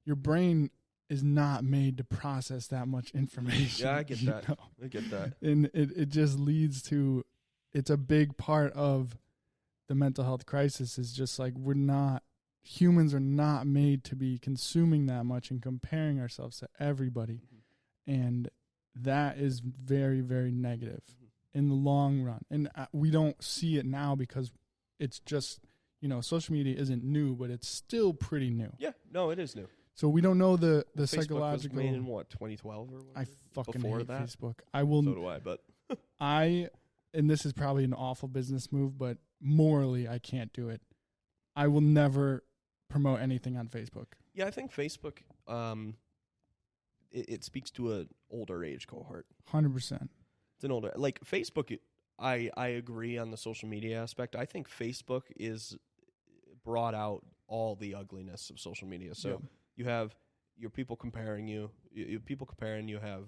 your brain is not made to process that much information. Yeah, I get that. Know? I get that. And it just leads to, it's a big part of the mental health crisis, is just like, humans are not made to be consuming that much and comparing ourselves to everybody. And that is very, very negative in the long run. And we don't see it now because it's just, social media isn't new, but it's still pretty new. Yeah, no, it is new. So we don't know the Facebook psychological. was made in what, 2012 or whatever? I fucking Before hate that? Facebook. So do I, but and this is probably an awful business move, but morally I can't do it. I will never promote anything on Facebook. Yeah, I think Facebook, it speaks to an older age cohort. 100%. It's an older, like Facebook. I agree on the social media aspect. I think Facebook is brought out all the ugliness of social media. So you have your people comparing you have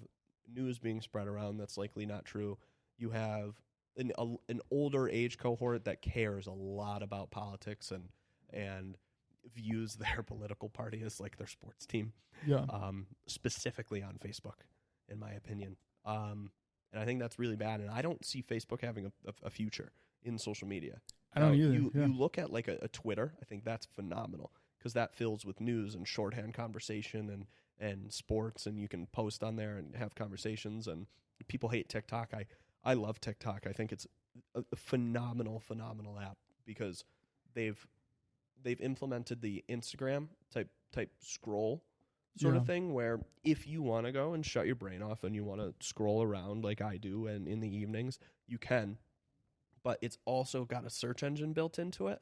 news being spread around that's likely not true. You have an older age cohort that cares a lot about politics and views their political party as like their sports team. Yeah. Specifically on Facebook, in my opinion. And I think that's really bad. And I don't see Facebook having a future in social media. I don't either. You look at like a Twitter, I think that's phenomenal because that fills with news and shorthand conversation and sports, and you can post on there and have conversations. And people hate TikTok. I love TikTok. I think it's a phenomenal app because they've implemented the Instagram type scroll sort of thing, where if you want to go and shut your brain off and you want to scroll around like I do and in the evenings, you can. But it's also got a search engine built into it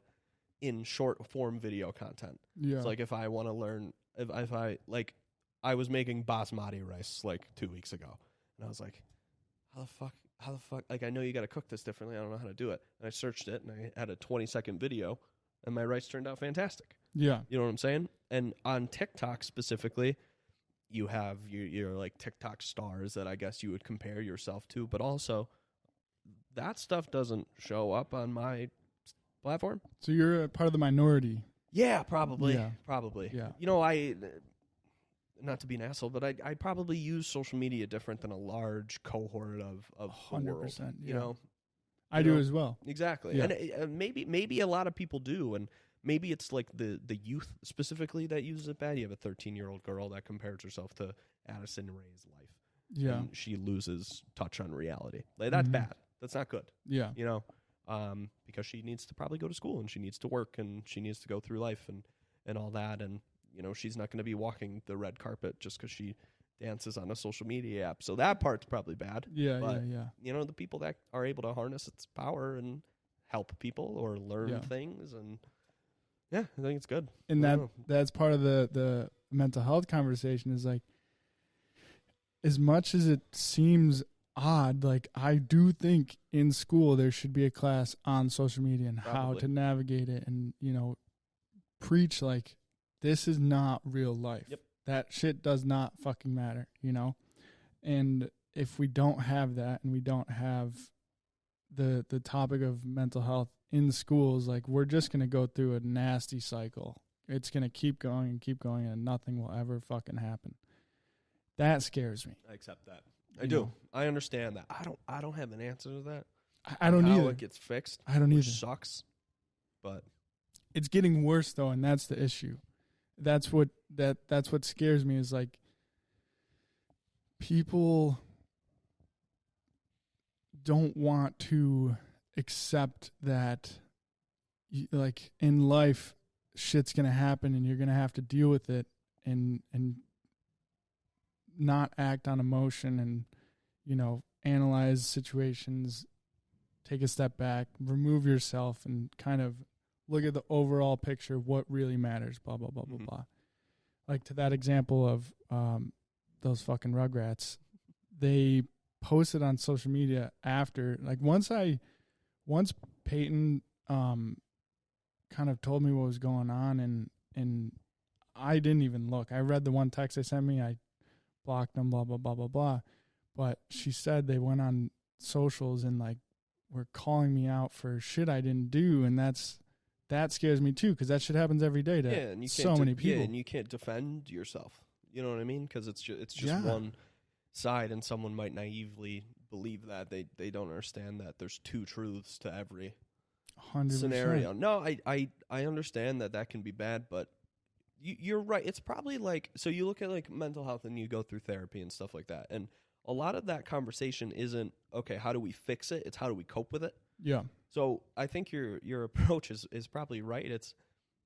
in short form video content. Yeah. So like if I want to learn, if I was making basmati rice like 2 weeks ago, and I was like, how the fuck, like I know you got to cook this differently. I don't know how to do it. And I searched it and I had a 20-second video and my rice turned out fantastic. Yeah. You know what I'm saying? And on TikTok specifically, you have your like TikTok stars that I guess you would compare yourself to, but also that stuff doesn't show up on my platform. So you're a part of the minority. Yeah, probably. Yeah. Probably. Yeah. Not to be an asshole, but I probably use social media different than a large cohort of 100%. The world, you know? I do as well. Exactly. Yeah. And maybe a lot of people do, and maybe it's like the youth specifically that uses it bad. You have a 13-year-old girl that compares herself to Addison Rae's life. Yeah. And she loses touch on reality. Like, that's bad. That's not good. Yeah. Because she needs to probably go to school and she needs to work and she needs to go through life and all that. And, she's not going to be walking the red carpet just because she dances on a social media app. So that part's probably bad. Yeah, but, yeah. you know, the people that are able to harness its power and help people or learn things, and I think it's good. And that's part of the mental health conversation is like, as much as it seems odd, like I do think in school there should be a class on social media and how to navigate it, and, you know, preach like this is not real life. Yep. That shit does not fucking matter, you know? And if we don't have that, and we don't have the topic of mental health in schools, like we're just going to go through a nasty cycle. It's going to keep going, and nothing will ever fucking happen. That scares me. I accept that. I do. I understand that. I don't have an answer to that. I don't either. How it gets fixed. I don't either. Which sucks. But it's getting worse though, and that's the issue. That's what scares me, is like people don't want to accept that like in life shit's going to happen and you're going to have to deal with it, and not act on emotion, and, you know, analyze situations, take a step back, remove yourself, and kind of look at the overall picture, what really matters, blah, blah, blah, blah, blah. Like to that example of those fucking Rugrats, they posted on social media after, like once Peyton kind of told me what was going on, and I didn't even look. I read the one text they sent me, I blocked them, blah, blah, blah, blah, blah. But she said they went on socials and like were calling me out for shit I didn't do, and that scares me too, because that shit happens every day to so many people. Yeah, and you can't defend yourself. You know what I mean? Because it's just one side, and someone might naively believe that they don't understand that there's two truths to every 100%. Scenario. No, I understand that can be bad, but you're right. It's probably like, so you look at like mental health and you go through therapy and stuff like that, and a lot of that conversation isn't, okay, how do we fix it? It's how do we cope with it? Yeah. So I think your approach is probably right.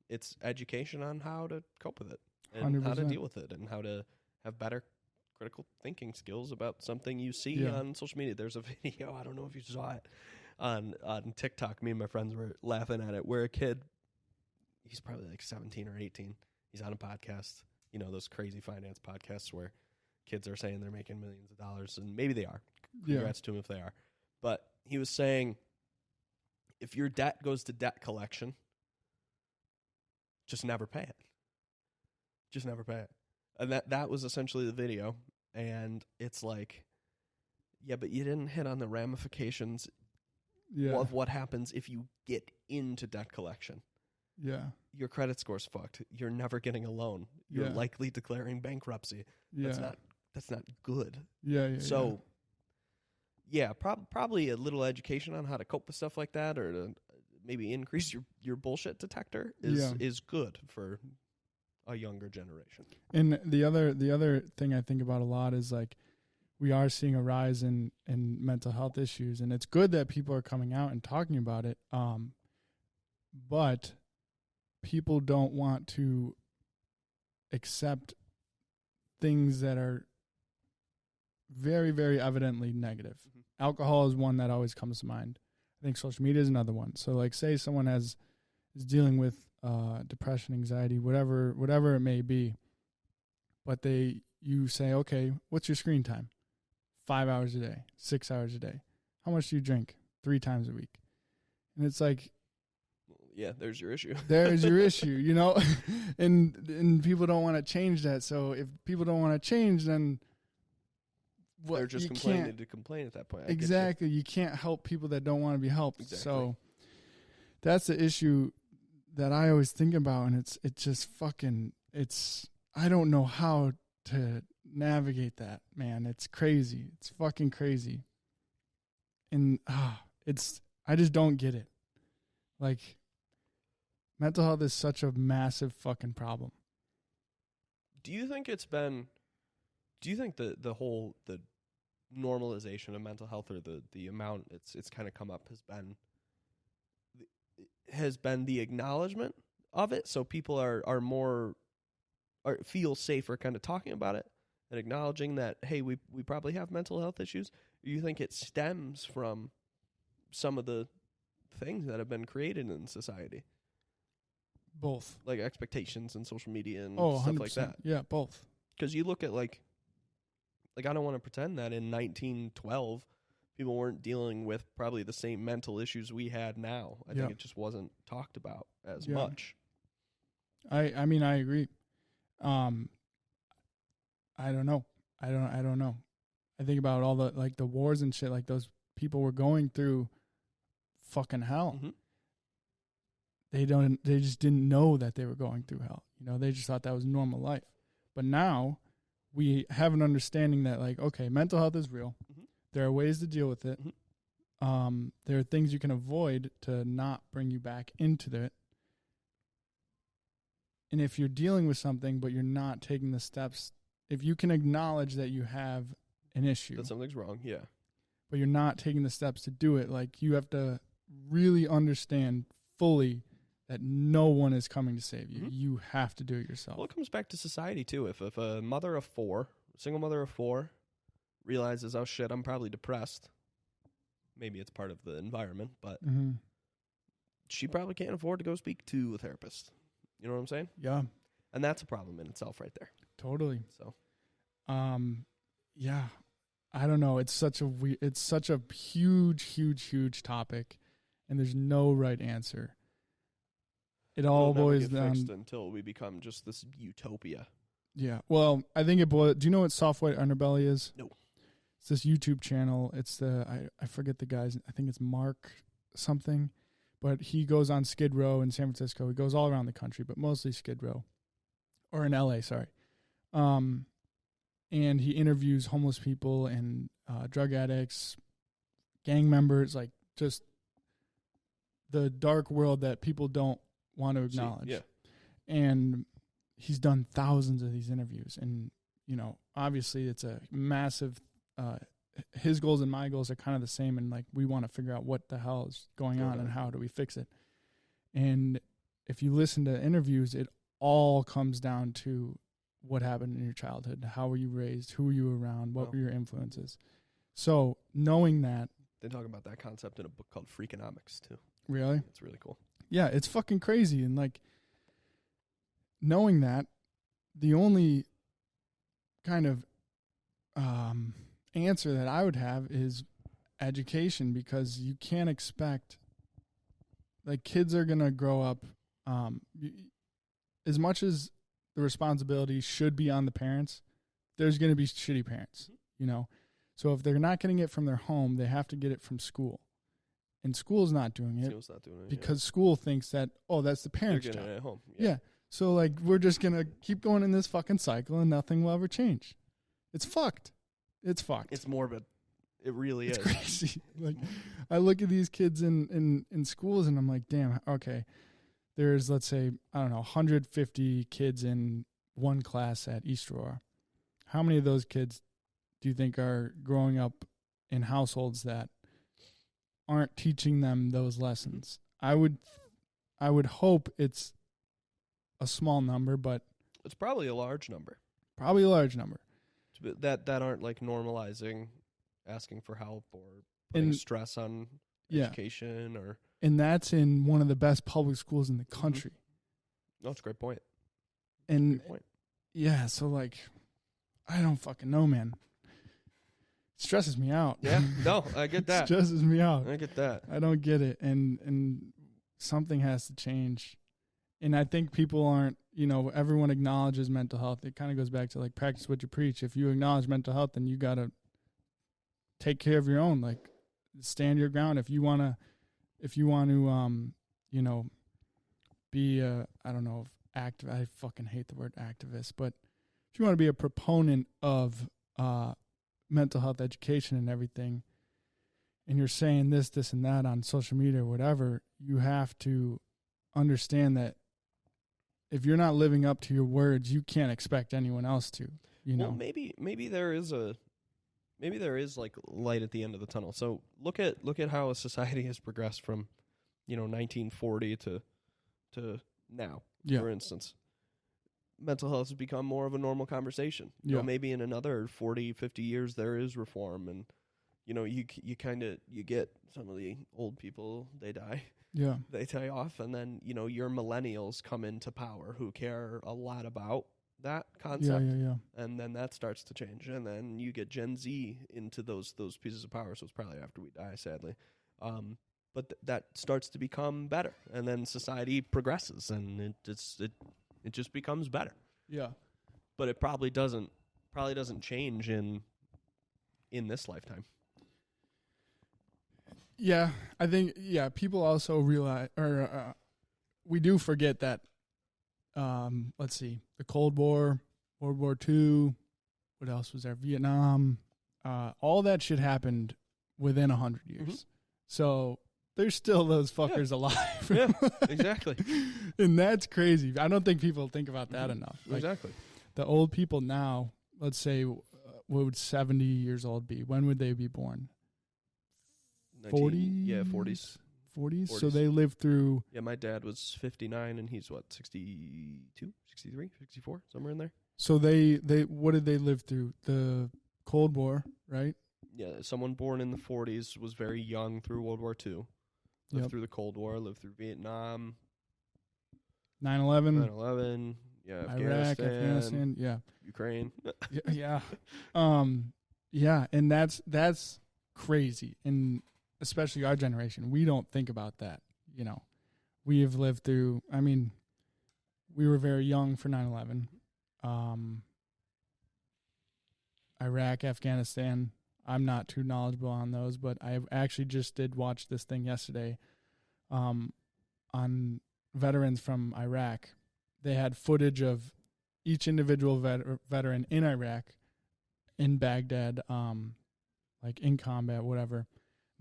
It's education on how to cope with it, and 100%. how to deal with it, and how to have better critical thinking skills about something you see on social media. There's a video, I don't know if you saw it, on TikTok. Me and my friends were laughing at it, where a kid, he's probably like 17 or 18, he's on a podcast, you know, those crazy finance podcasts where kids are saying they're making millions of dollars, and maybe they are. Congrats to them if they are. But he was saying, if your debt goes to debt collection, just never pay it. Just never pay it. And that was essentially the video. And it's like, yeah, but you didn't hit on the ramifications of what happens if you get into debt collection. Yeah. Your credit score's fucked. You're never getting a loan. You're likely declaring bankruptcy. Yeah. That's not good. Yeah. So, probably a little education on how to cope with stuff like that, or to maybe increase your bullshit detector is good for a younger generation. And the other thing I think about a lot is like, we are seeing a rise in mental health issues, and it's good that people are coming out and talking about it. But people don't want to accept things that are very, very evidently negative. Mm-hmm. Alcohol is one that always comes to mind. I think social media is another one. So like, say someone is dealing with depression, anxiety, whatever it may be, but you say, okay, what's your screen time? 5 hours a day, 6 hours a day. How much do you drink? 3 times a week. And it's like, yeah, there's your issue. There's your issue, you know? and people don't want to change that. So if people don't want to change, then they're just complaining to complain at that point. Exactly. You can't help people that don't want to be helped. Exactly. So that's the issue that I always think about, and it's just fucking, I don't know how to navigate that, man. It's crazy. It's fucking crazy. And I just don't get it. Like, mental health is such a massive fucking problem. Do you think the whole normalization of mental health, or the amount it's kind of come up, has been the acknowledgement of it, so people are more feel safer kind of talking about it, and acknowledging that, hey, we probably have mental health issues? Or you think it stems from some of the things that have been created in society? Both. Like expectations and social media and Oh, stuff 100%. like that. Yeah, both. Because you look at like I don't want to pretend that in 1912 people weren't dealing with probably the same mental issues we had now. I think it just wasn't talked about as much. I mean, I agree. I don't know. I don't know. I think about all the wars and shit. Like, those people were going through fucking hell. Mm-hmm. They just didn't know that they were going through hell. You know, they just thought that was normal life. But now we have an understanding that, like, okay, mental health is real. Mm-hmm. There are ways to deal with it. Mm-hmm. There are things you can avoid to not bring you back into it. And if you're dealing with something, but you're not taking the steps, if you can acknowledge that you have an issue, that something's wrong, yeah, but you're not taking the steps to do it, like, you have to really understand fully that no one is coming to save you. Mm-hmm. You have to do it yourself. Well, it comes back to society, too. If a single mother of four, realizes, oh, shit, I'm probably depressed, maybe it's part of the environment, but she probably can't afford to go speak to a therapist. You know what I'm saying? Yeah. And that's a problem in itself right there. Totally. So, yeah. I don't know. It's such a huge topic, and there's no right answer. It all boils down until we become just this utopia. Yeah. Well, I think it boils. Do you know what soft white underbelly is? No. It's this YouTube channel. It's I forget the guy's. I think it's Mark something, but he goes on Skid Row in San Francisco. He goes all around the country, but mostly Skid Row, or in LA. Sorry. And he interviews homeless people and drug addicts, gang members, like, just the dark world that people don't want to acknowledge. Yeah. And he's done thousands of these interviews, and, you know, obviously it's a massive, his goals and my goals are kind of the same, and, like, we want to figure out what the hell is going on and how do we fix it. And if you listen to interviews, it all comes down to what happened in your childhood. How were you raised? Who were you around? What were your influences? So knowing that. They talk about that concept in a book called Freakonomics, too. Really? It's really cool. Yeah, it's fucking crazy. And, like, knowing that, the only kind of answer that I would have is education, because you can't expect, like, kids are going to grow up, as much as the responsibility should be on the parents, there's going to be shitty parents, you know? So if they're not getting it from their home, they have to get it from school. And school's not doing it. School's not doing it, because school thinks that, oh, that's the parents' job. They're getting it at home. Yeah. So, like, we're just going to keep going in this fucking cycle and nothing will ever change. It's fucked. It's fucked. It's morbid. It really is. It's crazy. Like, I look at these kids in schools and I'm like, damn, okay. There's, let's say, I don't know, 150 kids in one class at East Aurora. How many of those kids do you think are growing up in households that aren't teaching them those lessons? I would hope it's a small number, but it's probably a large number. Probably a large number. That aren't, like, normalizing asking for help or putting stress on education or. And that's in one of the best public schools in the country. No, it's a great point. And great point. Yeah, so, like, I don't fucking know, man. It stresses me out. Yeah, no, I get that. It stresses me out. I get that. I don't get it, and something has to change. And I think people aren't, you know, everyone acknowledges mental health. It kind of goes back to, like, practice what you preach. If you acknowledge mental health, then you got to take care of your own. Like, stand your ground. If you want to, you know, be a, I don't know, active. I fucking hate the word activist, but if you want to be a proponent of mental health education and everything, and you're saying this, and that on social media or whatever, you have to understand that if you're not living up to your words, you can't expect anyone else to, you know. Well, maybe there is like light at the end of the tunnel. So look at how a society has progressed from, you know, 1940 to now, for instance. mental health has become more of a normal conversation. You know, maybe in another 40, 50 years there is reform, and you know, you get some of the old people, they die. Yeah. They die off, and then, you know, your millennials come into power who care a lot about that concept. Yeah. And then that starts to change, and then you get Gen Z into those pieces of power. So it's probably after we die, sadly. But that starts to become better, and then society progresses, and it just becomes better. Yeah. But it probably doesn't change in this lifetime. Yeah, I think people also realize, we do forget that. Let's see, the Cold War, World War II, what else was there? Vietnam, all that shit happened within 100 years. Mm-hmm. So there's still those fuckers alive. Yeah, exactly. And that's crazy. I don't think people think about that enough. Like, exactly. The old people now, let's say, what would 70 years old be? When would they be born? 40s? Yeah, 40s. 40s. So they lived through... Yeah, my dad was 59, and he's, 62, 63, 64, somewhere in there. So they what did they live through? The Cold War, right? Yeah, someone born in the 40s was very young through World War II. Lived through the Cold War, lived through Vietnam. 9/11. 9/11, yeah, Iraq, Afghanistan, yeah. Ukraine. Yeah. Yeah, and that's crazy. And especially our generation, we don't think about that. You know, we have lived through, I mean, we were very young for 9/11. Iraq, Afghanistan, I'm not too knowledgeable on those, but I actually just did watch this thing yesterday on veterans from Iraq. They had footage of each individual veteran in Iraq, in Baghdad, like in combat, whatever.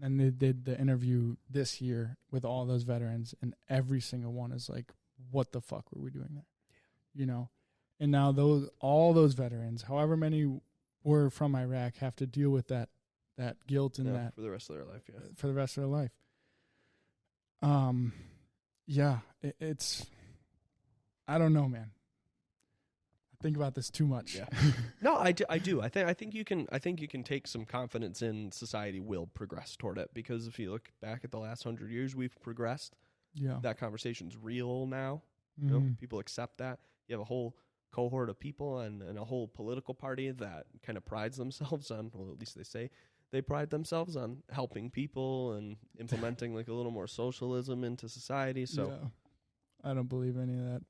And they did the interview this year with all those veterans, and every single one is like, what the fuck were we doing there? Yeah. You know? And now all those veterans, however many were from Iraq, have to deal with that guilt and that for the rest of their life, yeah. For the rest of their life. Yeah, it's I don't know, man. I think about this too much. Yeah. No, I do. I think you can take some confidence in society will progress toward it, because if you look back at the last 100 years, we've progressed. Yeah. That conversation's real now. Mm-hmm. You know, people accept that. You have a whole cohort of people and a whole political party that kind of prides themselves on, well, at least they say they pride themselves on helping people and implementing like a little more socialism into society. So yeah. I don't believe any of that.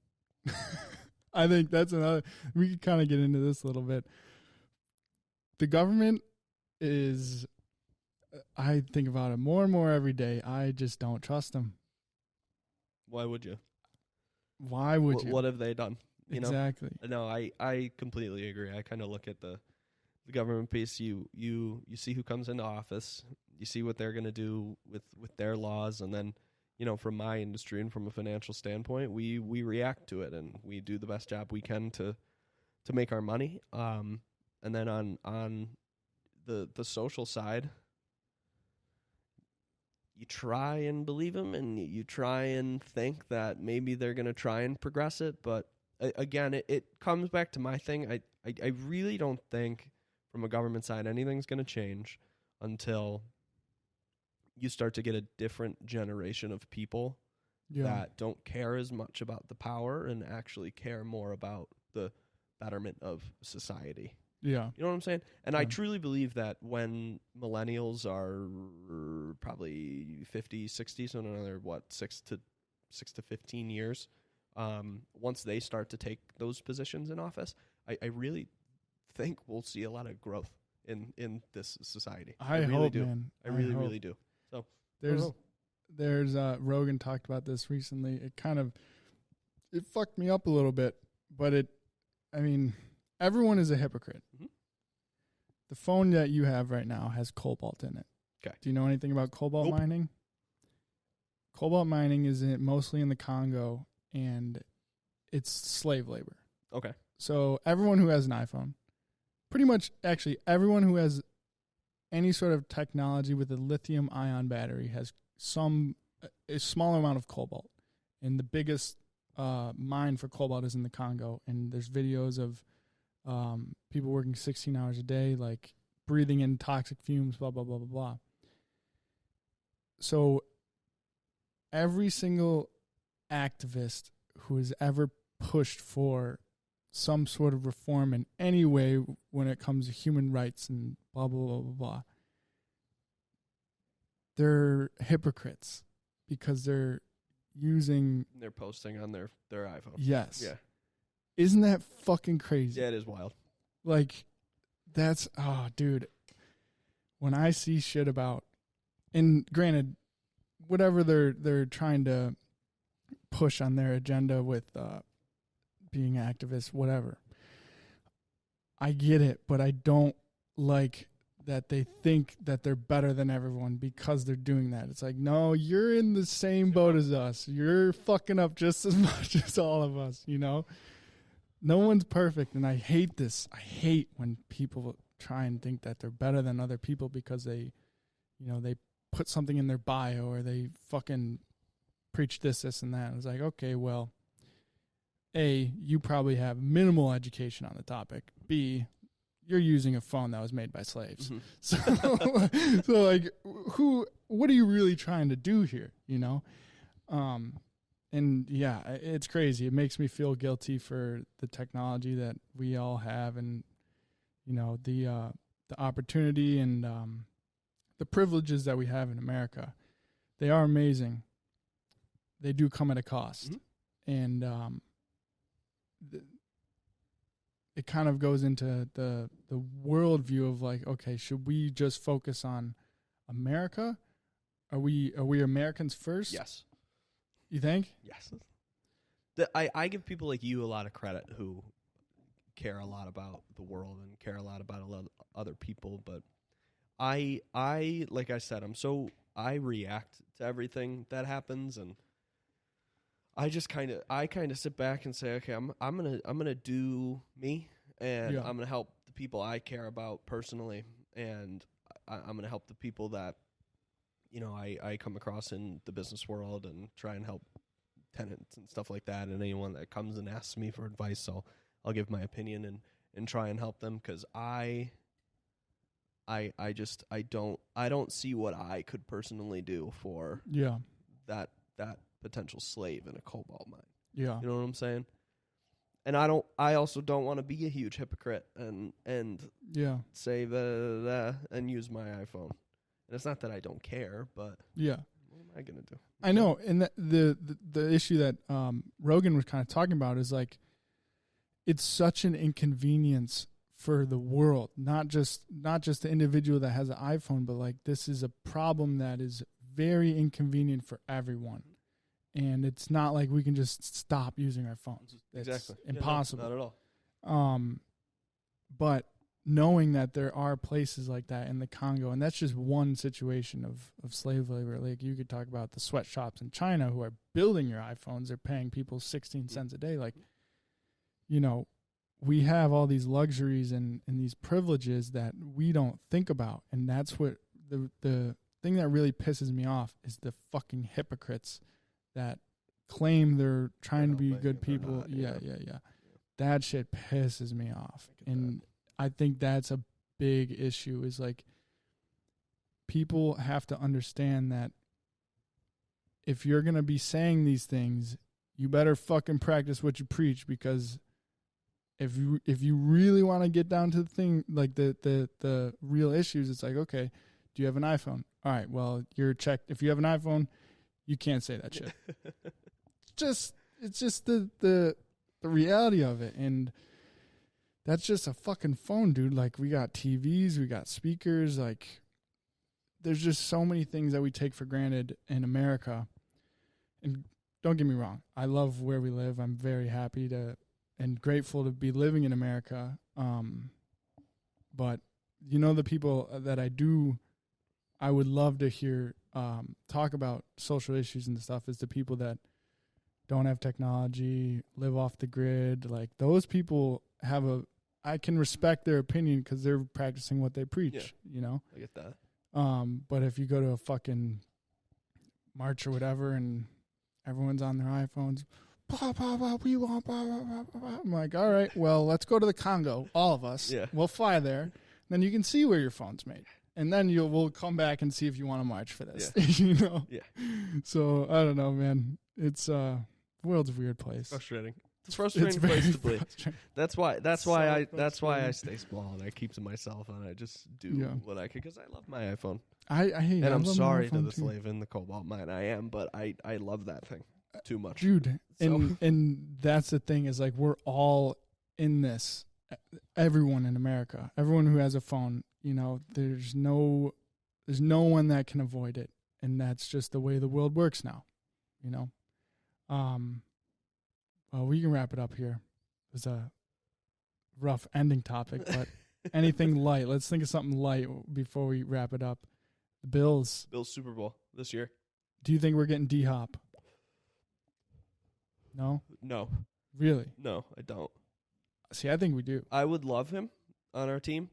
I think that's another, we could kind of get into this a little bit. The government is, I think about it more and more every day. I just don't trust them. Why would you? Why would you? What have they done? You exactly. know? No, I completely agree. I kind of look at the government piece. You see who comes into office. You see what they're going to do with their laws, and then, you know, from my industry and from a financial standpoint, we react to it, and we do the best job we can to make our money. And then on the social side, you try and believe them, and you try and think that maybe they're going to try and progress it, but again, it comes back to my thing. I really don't think from a government side anything's going to change until you start to get a different generation of people that don't care as much about the power and actually care more about the betterment of society. Yeah. You know what I'm saying? And I truly believe that when millennials are probably 50, 60, so another, 6 to 15 years, once they start to take those positions in office, I really think we'll see a lot of growth in this society. I really hope, do. Man. I really do. So there's Rogan talked about this recently. It fucked me up a little bit, but everyone is a hypocrite. Mm-hmm. The phone that you have right now has cobalt in it. Okay. Do you know anything about cobalt mining? Cobalt mining is mostly in the Congo, and it's slave labor. Okay. So everyone who has an iPhone, pretty much actually everyone who has any sort of technology with a lithium-ion battery has a smaller amount of cobalt. And the biggest mine for cobalt is in the Congo, and there's videos of people working 16 hours a day, like breathing in toxic fumes, blah, blah, blah, blah, blah. So every single activist who has ever pushed for some sort of reform in any way when it comes to human rights and blah, blah, blah, blah, blah, they're hypocrites because they're posting on their iPhone. Yes. Yeah. Isn't that fucking crazy? Yeah, it is wild. Like, that's, dude, when I see shit about, and granted, whatever they're trying to push on their agenda with being activists, whatever, I get it, but I don't like that they think that they're better than everyone because they're doing that. It's like, no, you're in the same boat as us. You're fucking up just as much as all of us, you know? No one's perfect, and I hate this. I hate when people try and think that they're better than other people because they put something in their bio or they fucking preach this, and that. And it's like, okay, well, A, you probably have minimal education on the topic. B, you're using a phone that was made by slaves. Mm-hmm. So like, what are you really trying to do here, you know? And yeah, it's crazy. It makes me feel guilty for the technology that we all have, and you know, the opportunity and the privileges that we have in America. They are amazing. They do come at a cost. Mm-hmm. And it kind of goes into the worldview of like, okay, should we just focus on America? Are we Americans first? Yes. You think? Yes. I give people like you a lot of credit who care a lot about the world and care a lot about a lot of other people, but I like I said, I react to everything that happens, and I just kind of sit back and say, okay, I'm gonna do me, and I'm gonna help the people I care about personally, and I'm gonna help the people that, you know, I come across in the business world, and try and help tenants and stuff like that, and anyone that comes and asks me for advice, so I'll give my opinion and try and help them, because I don't see what I could personally do for that potential slave in a cobalt mine. Yeah. You know what I'm saying? And I also don't want to be a huge hypocrite and say the and use my iPhone. And it's not that I don't care, but what am I gonna do? I know, and the issue that Rogan was kind of talking about is like, it's such an inconvenience for the world, not just the individual that has an iPhone, but like, this is a problem that is very inconvenient for everyone. And it's not like we can just stop using our phones. It's exactly impossible. Yeah, no, not at all. But knowing that there are places like that in the Congo, and that's just one situation of slave labor. Like, you could talk about the sweatshops in China who are building your iPhones. They're paying people 16 cents a day. Like, you know, we have all these luxuries and these privileges that we don't think about. And that's what the thing that really pisses me off is the fucking hypocrites that claim they're trying to be good people. Not, yeah. That shit pisses me off. And I think that's a big issue, is like, people have to understand that if you're going to be saying these things, you better fucking practice what you preach, because if you really want to get down to the thing, like the real issues, it's like, okay, do you have an iPhone? All right, well, you're checked. If you have an iPhone, you can't say that shit. It's just the reality of it. And that's just a fucking phone, dude. Like, we got TVs, we got speakers. Like, there's just so many things that we take for granted in America. And don't get me wrong, I love where we live. I'm very happy and grateful to be living in America. But, you know, the people that I would love to hear talk about social issues and stuff is the people that don't have technology, live off the grid. Like, those people I can respect their opinion because they're practicing what they preach, you know? I get that. But if you go to a fucking march or whatever and everyone's on their iPhones, blah, blah, blah, we want blah, blah, blah, blah, blah. I'm like, all right, well, let's go to the Congo, all of us. Yeah. We'll fly there. Then you can see where your phone's made. And then we'll come back and see if you want to march for this. Yeah. You know? Yeah. So, I don't know, man. It's, the world's a weird place. Frustrating. It's a frustrating place to be. Frustrating. That's why I stay small and I keep to myself and I just do what I can because I love my iPhone. I'm sorry to the slave in the cobalt mine. I am, but I love that thing too much, dude. And that's the thing is like we're all in this. Everyone in America, everyone who has a phone, you know, there's no one that can avoid it, and that's just the way the world works now. You know. Well, we can wrap it up here. It was a rough ending topic, but anything light. Let's think of something light before we wrap it up. The Bills. Bills Super Bowl this year. Do you think we're getting D-Hop? No? No. Really? No, I don't. See, I think we do. I would love him on our team.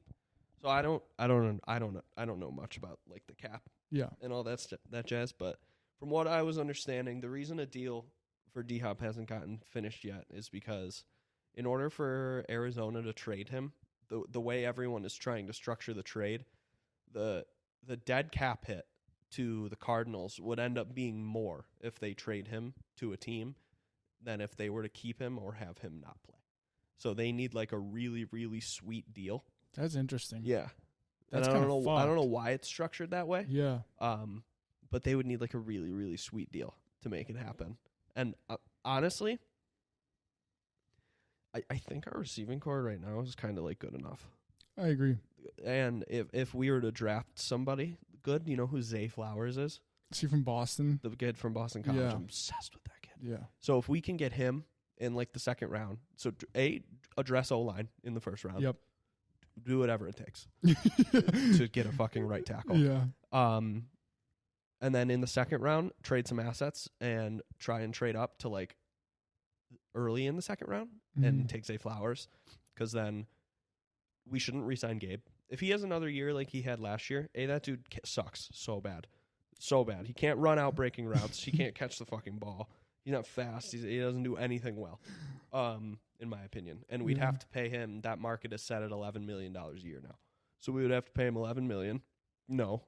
So I don't know much about like the cap and all that jazz, but from what I was understanding, the reason a deal for D-Hop hasn't gotten finished yet is because in order for Arizona to trade him, the way everyone is trying to structure the trade, the dead cap hit to the Cardinals would end up being more if they trade him to a team than if they were to keep him or have him not play. So they need like a really, really sweet deal. That's interesting. Yeah. That's I don't know why it's structured that way. Yeah. But they would need like a really, really sweet deal to make it happen. And honestly, I think our receiving core right now is kind of like good enough. I agree. And if we were to draft somebody good, you know who Zay Flowers is? Is he from Boston? The kid from Boston College. Yeah. I'm obsessed with that kid. Yeah. So if we can get him in like the second round, so address O-line in the first round. Yep. Do whatever it takes to get a fucking right tackle. Yeah. And then in the second round, trade some assets and try and trade up to like early in the second round and take Zay Flowers, because then we shouldn't re-sign Gabe. If he has another year like he had last year, that dude sucks so bad. So bad. He can't run out breaking routes. He can't catch the fucking ball. He's not fast. He doesn't do anything well, in my opinion. And we'd have to pay him. That market is set at $11 million a year now. So we would have to pay him $11 million. No.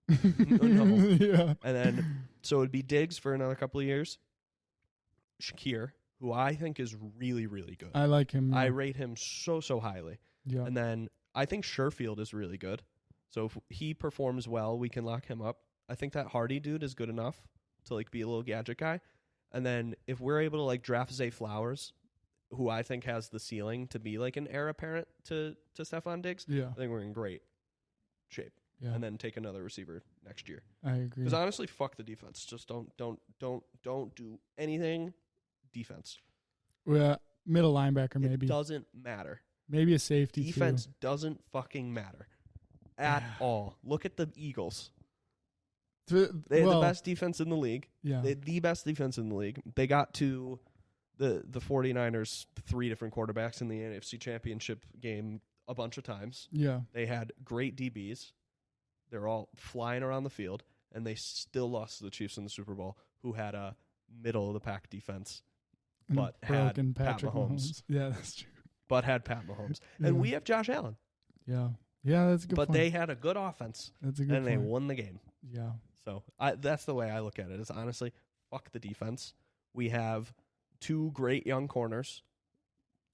No. Yeah. And then, so it'd be Diggs for another couple of years. Shakir, who I think is really, really good. I like him. I rate him so highly. Yeah. And then I think Sherfield is really good. So if he performs well, we can lock him up. I think that Hardy dude is good enough to like be a little gadget guy. And then if we're able to like draft Zay Flowers, who I think has the ceiling to be like an heir apparent to Stephon Diggs, I think we're in great shape. Yeah. And then take another receiver next year. I agree. Because honestly, fuck the defense. Just don't do anything defense. Well, middle linebacker maybe. It doesn't matter. Maybe a safety defense too. Doesn't fucking matter at all. Look at the Eagles. They had the best defense in the league. Yeah. They had the best defense in the league. They got to the 49ers 3 different quarterbacks in the NFC Championship game a bunch of times. Yeah. They had great DBs. They're all flying around the field, and they still lost to the Chiefs in the Super Bowl, who had a middle-of-the-pack defense, but had Pat Mahomes. Yeah, that's true. But had Pat Mahomes. And we have Josh Allen. Yeah. Yeah, that's a good point. But they had a good offense, that's a good and point. they won the game. Yeah. So that's the way I look at it, is honestly, fuck the defense. We have 2 great young corners.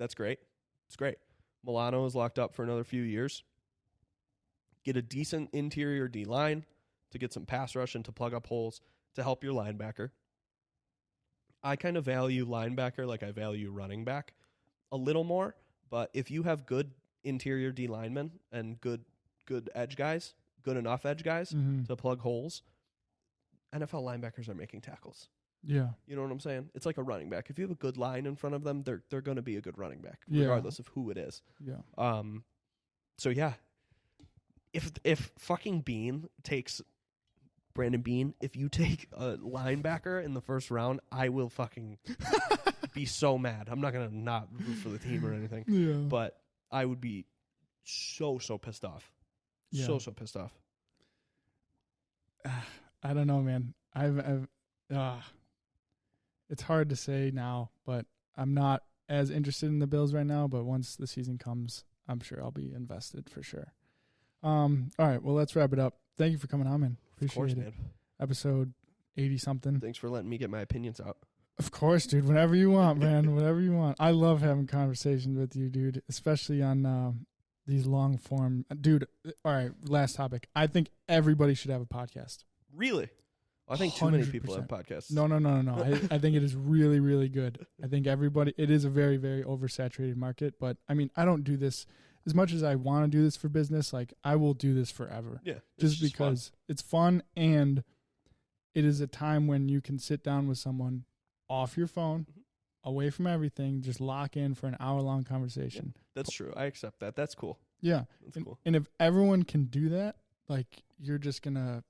That's great. It's great. Milano is locked up for another few years. Get a decent interior D-line to get some pass rush and to plug up holes to help your linebacker. I kind of value linebacker like I value running back a little more, but if you have good interior D linemen and good edge guys, good enough edge guys to plug holes, NFL linebackers are making tackles. Yeah. You know what I'm saying? It's like a running back. If you have a good line in front of them, they're going to be a good running back, regardless of who it is. Yeah. So yeah. If fucking Bean takes Brandon Bean, if you take a linebacker in the first round, I will fucking be so mad. I'm not gonna not root for the team or anything, but I would be so pissed off. Yeah. So pissed off. I don't know, man. it's hard to say now, but I'm not as interested in the Bills right now. But once the season comes, I'm sure I'll be invested for sure. All right, well, let's wrap it up. Thank you for coming on, man. Appreciate it. Man. Episode 80-something. Thanks for letting me get my opinions out. Of course, dude. Whenever you want, man. Whatever you want. I love having conversations with you, dude, especially on these long form. Dude, all right, last topic. I think everybody should have a podcast. Really? I think too many people have podcasts. No. I think it is really, really good. I think it is a very, very oversaturated market. But, I mean, I don't do this as much as I want to do this for business. Like, I will do this forever. Yeah. Just because it's fun, and it is a time when you can sit down with someone off your phone, away from everything, just lock in for an hour-long conversation. Yeah, that's true. I accept that. That's cool. Yeah. That's cool. And if everyone can do that, like, you're gonna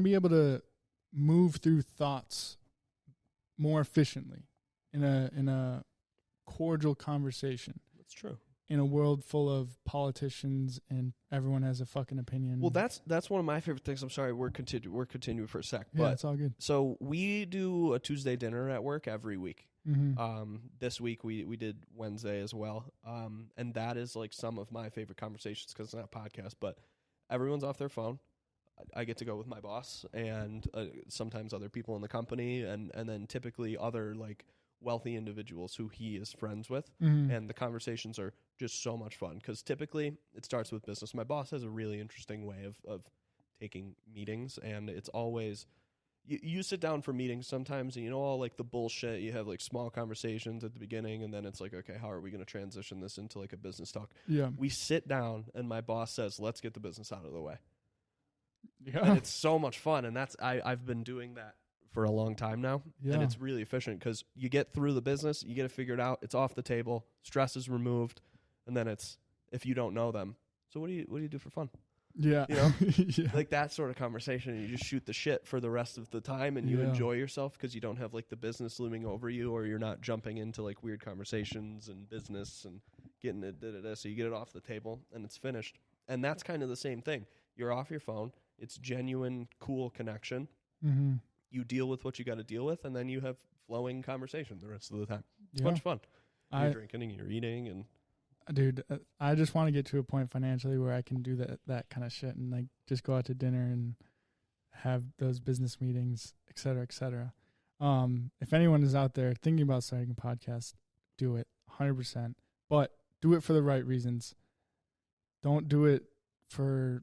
be able to move through thoughts more efficiently in a cordial conversation. That's true. In a world full of politicians and everyone has a fucking opinion. Well, that's one of my favorite things. I'm sorry, we're continuing for a sec. Yeah, it's all good. So we do a Tuesday dinner at work every week. Mm-hmm. This week we did Wednesday as well. And that is like some of my favorite conversations because it's not a podcast, but everyone's off their phone. I get to go with my boss and sometimes other people in the company and then typically other like wealthy individuals who he is friends with. Mm-hmm. And the conversations are just so much fun because typically it starts with business. My boss has a really interesting way of taking meetings, and it's always you sit down for meetings sometimes and you know all like the bullshit. You have like small conversations at the beginning, and then it's like, okay, how are we going to transition this into like a business talk? Yeah. We sit down and my boss says, let's get the business out of the way. Yeah. And it's so much fun, and I've been doing that for a long time now, and it's really efficient because you get through the business, you get it figured out, it's off the table, stress is removed, and then it's if you don't know them. So what do you do for fun? Yeah, you know, yeah. Like that sort of conversation. And you just shoot the shit for the rest of the time, and you enjoy yourself because you don't have like the business looming over you, or you're not jumping into like weird conversations and business and getting it. So you get it off the table and it's finished. And that's kind of the same thing. You're off your phone. It's genuine, cool connection. Mm-hmm. You deal with what you got to deal with, and then you have flowing conversation the rest of the time. It's much fun. You're drinking and you're eating, and dude, I just want to get to a point financially where I can do that kind of shit and like just go out to dinner and have those business meetings, et cetera, et cetera. If anyone is out there thinking about starting a podcast, do it 100%, but do it for the right reasons. Don't do it for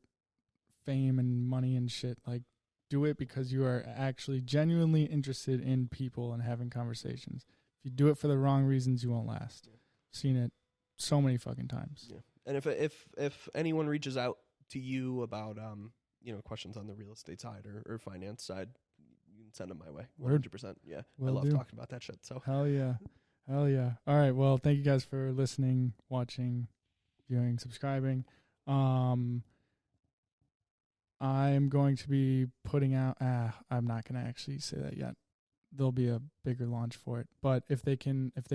fame and money and shit. Like, do it because you are actually genuinely interested in people and having conversations. If you do it for the wrong reasons, you won't last. Yeah. Seen it so many fucking times. Yeah. And if anyone reaches out to you about questions on the real estate side or finance side, you can send them my way. 100%. Yeah. I love talking about that shit. So hell yeah. All right. Well, thank you guys for listening, watching, viewing, subscribing. I'm going to be putting out, I'm not going to actually say that yet. There'll be a bigger launch for it. But if they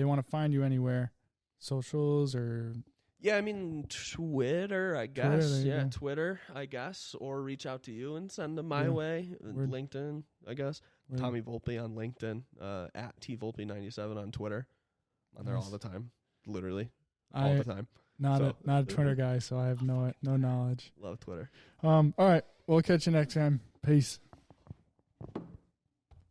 want to find you anywhere, socials or... Yeah, I mean, Twitter, I guess. Twitter, I guess. Or reach out to you and send them my way. LinkedIn, I guess. Tommy Volpe on LinkedIn. At TVolpe97 on Twitter. I'm there all the time. Literally. All the time. Not a Twitter guy, so I have no knowledge. Love Twitter. All right. We'll catch you next time. Peace.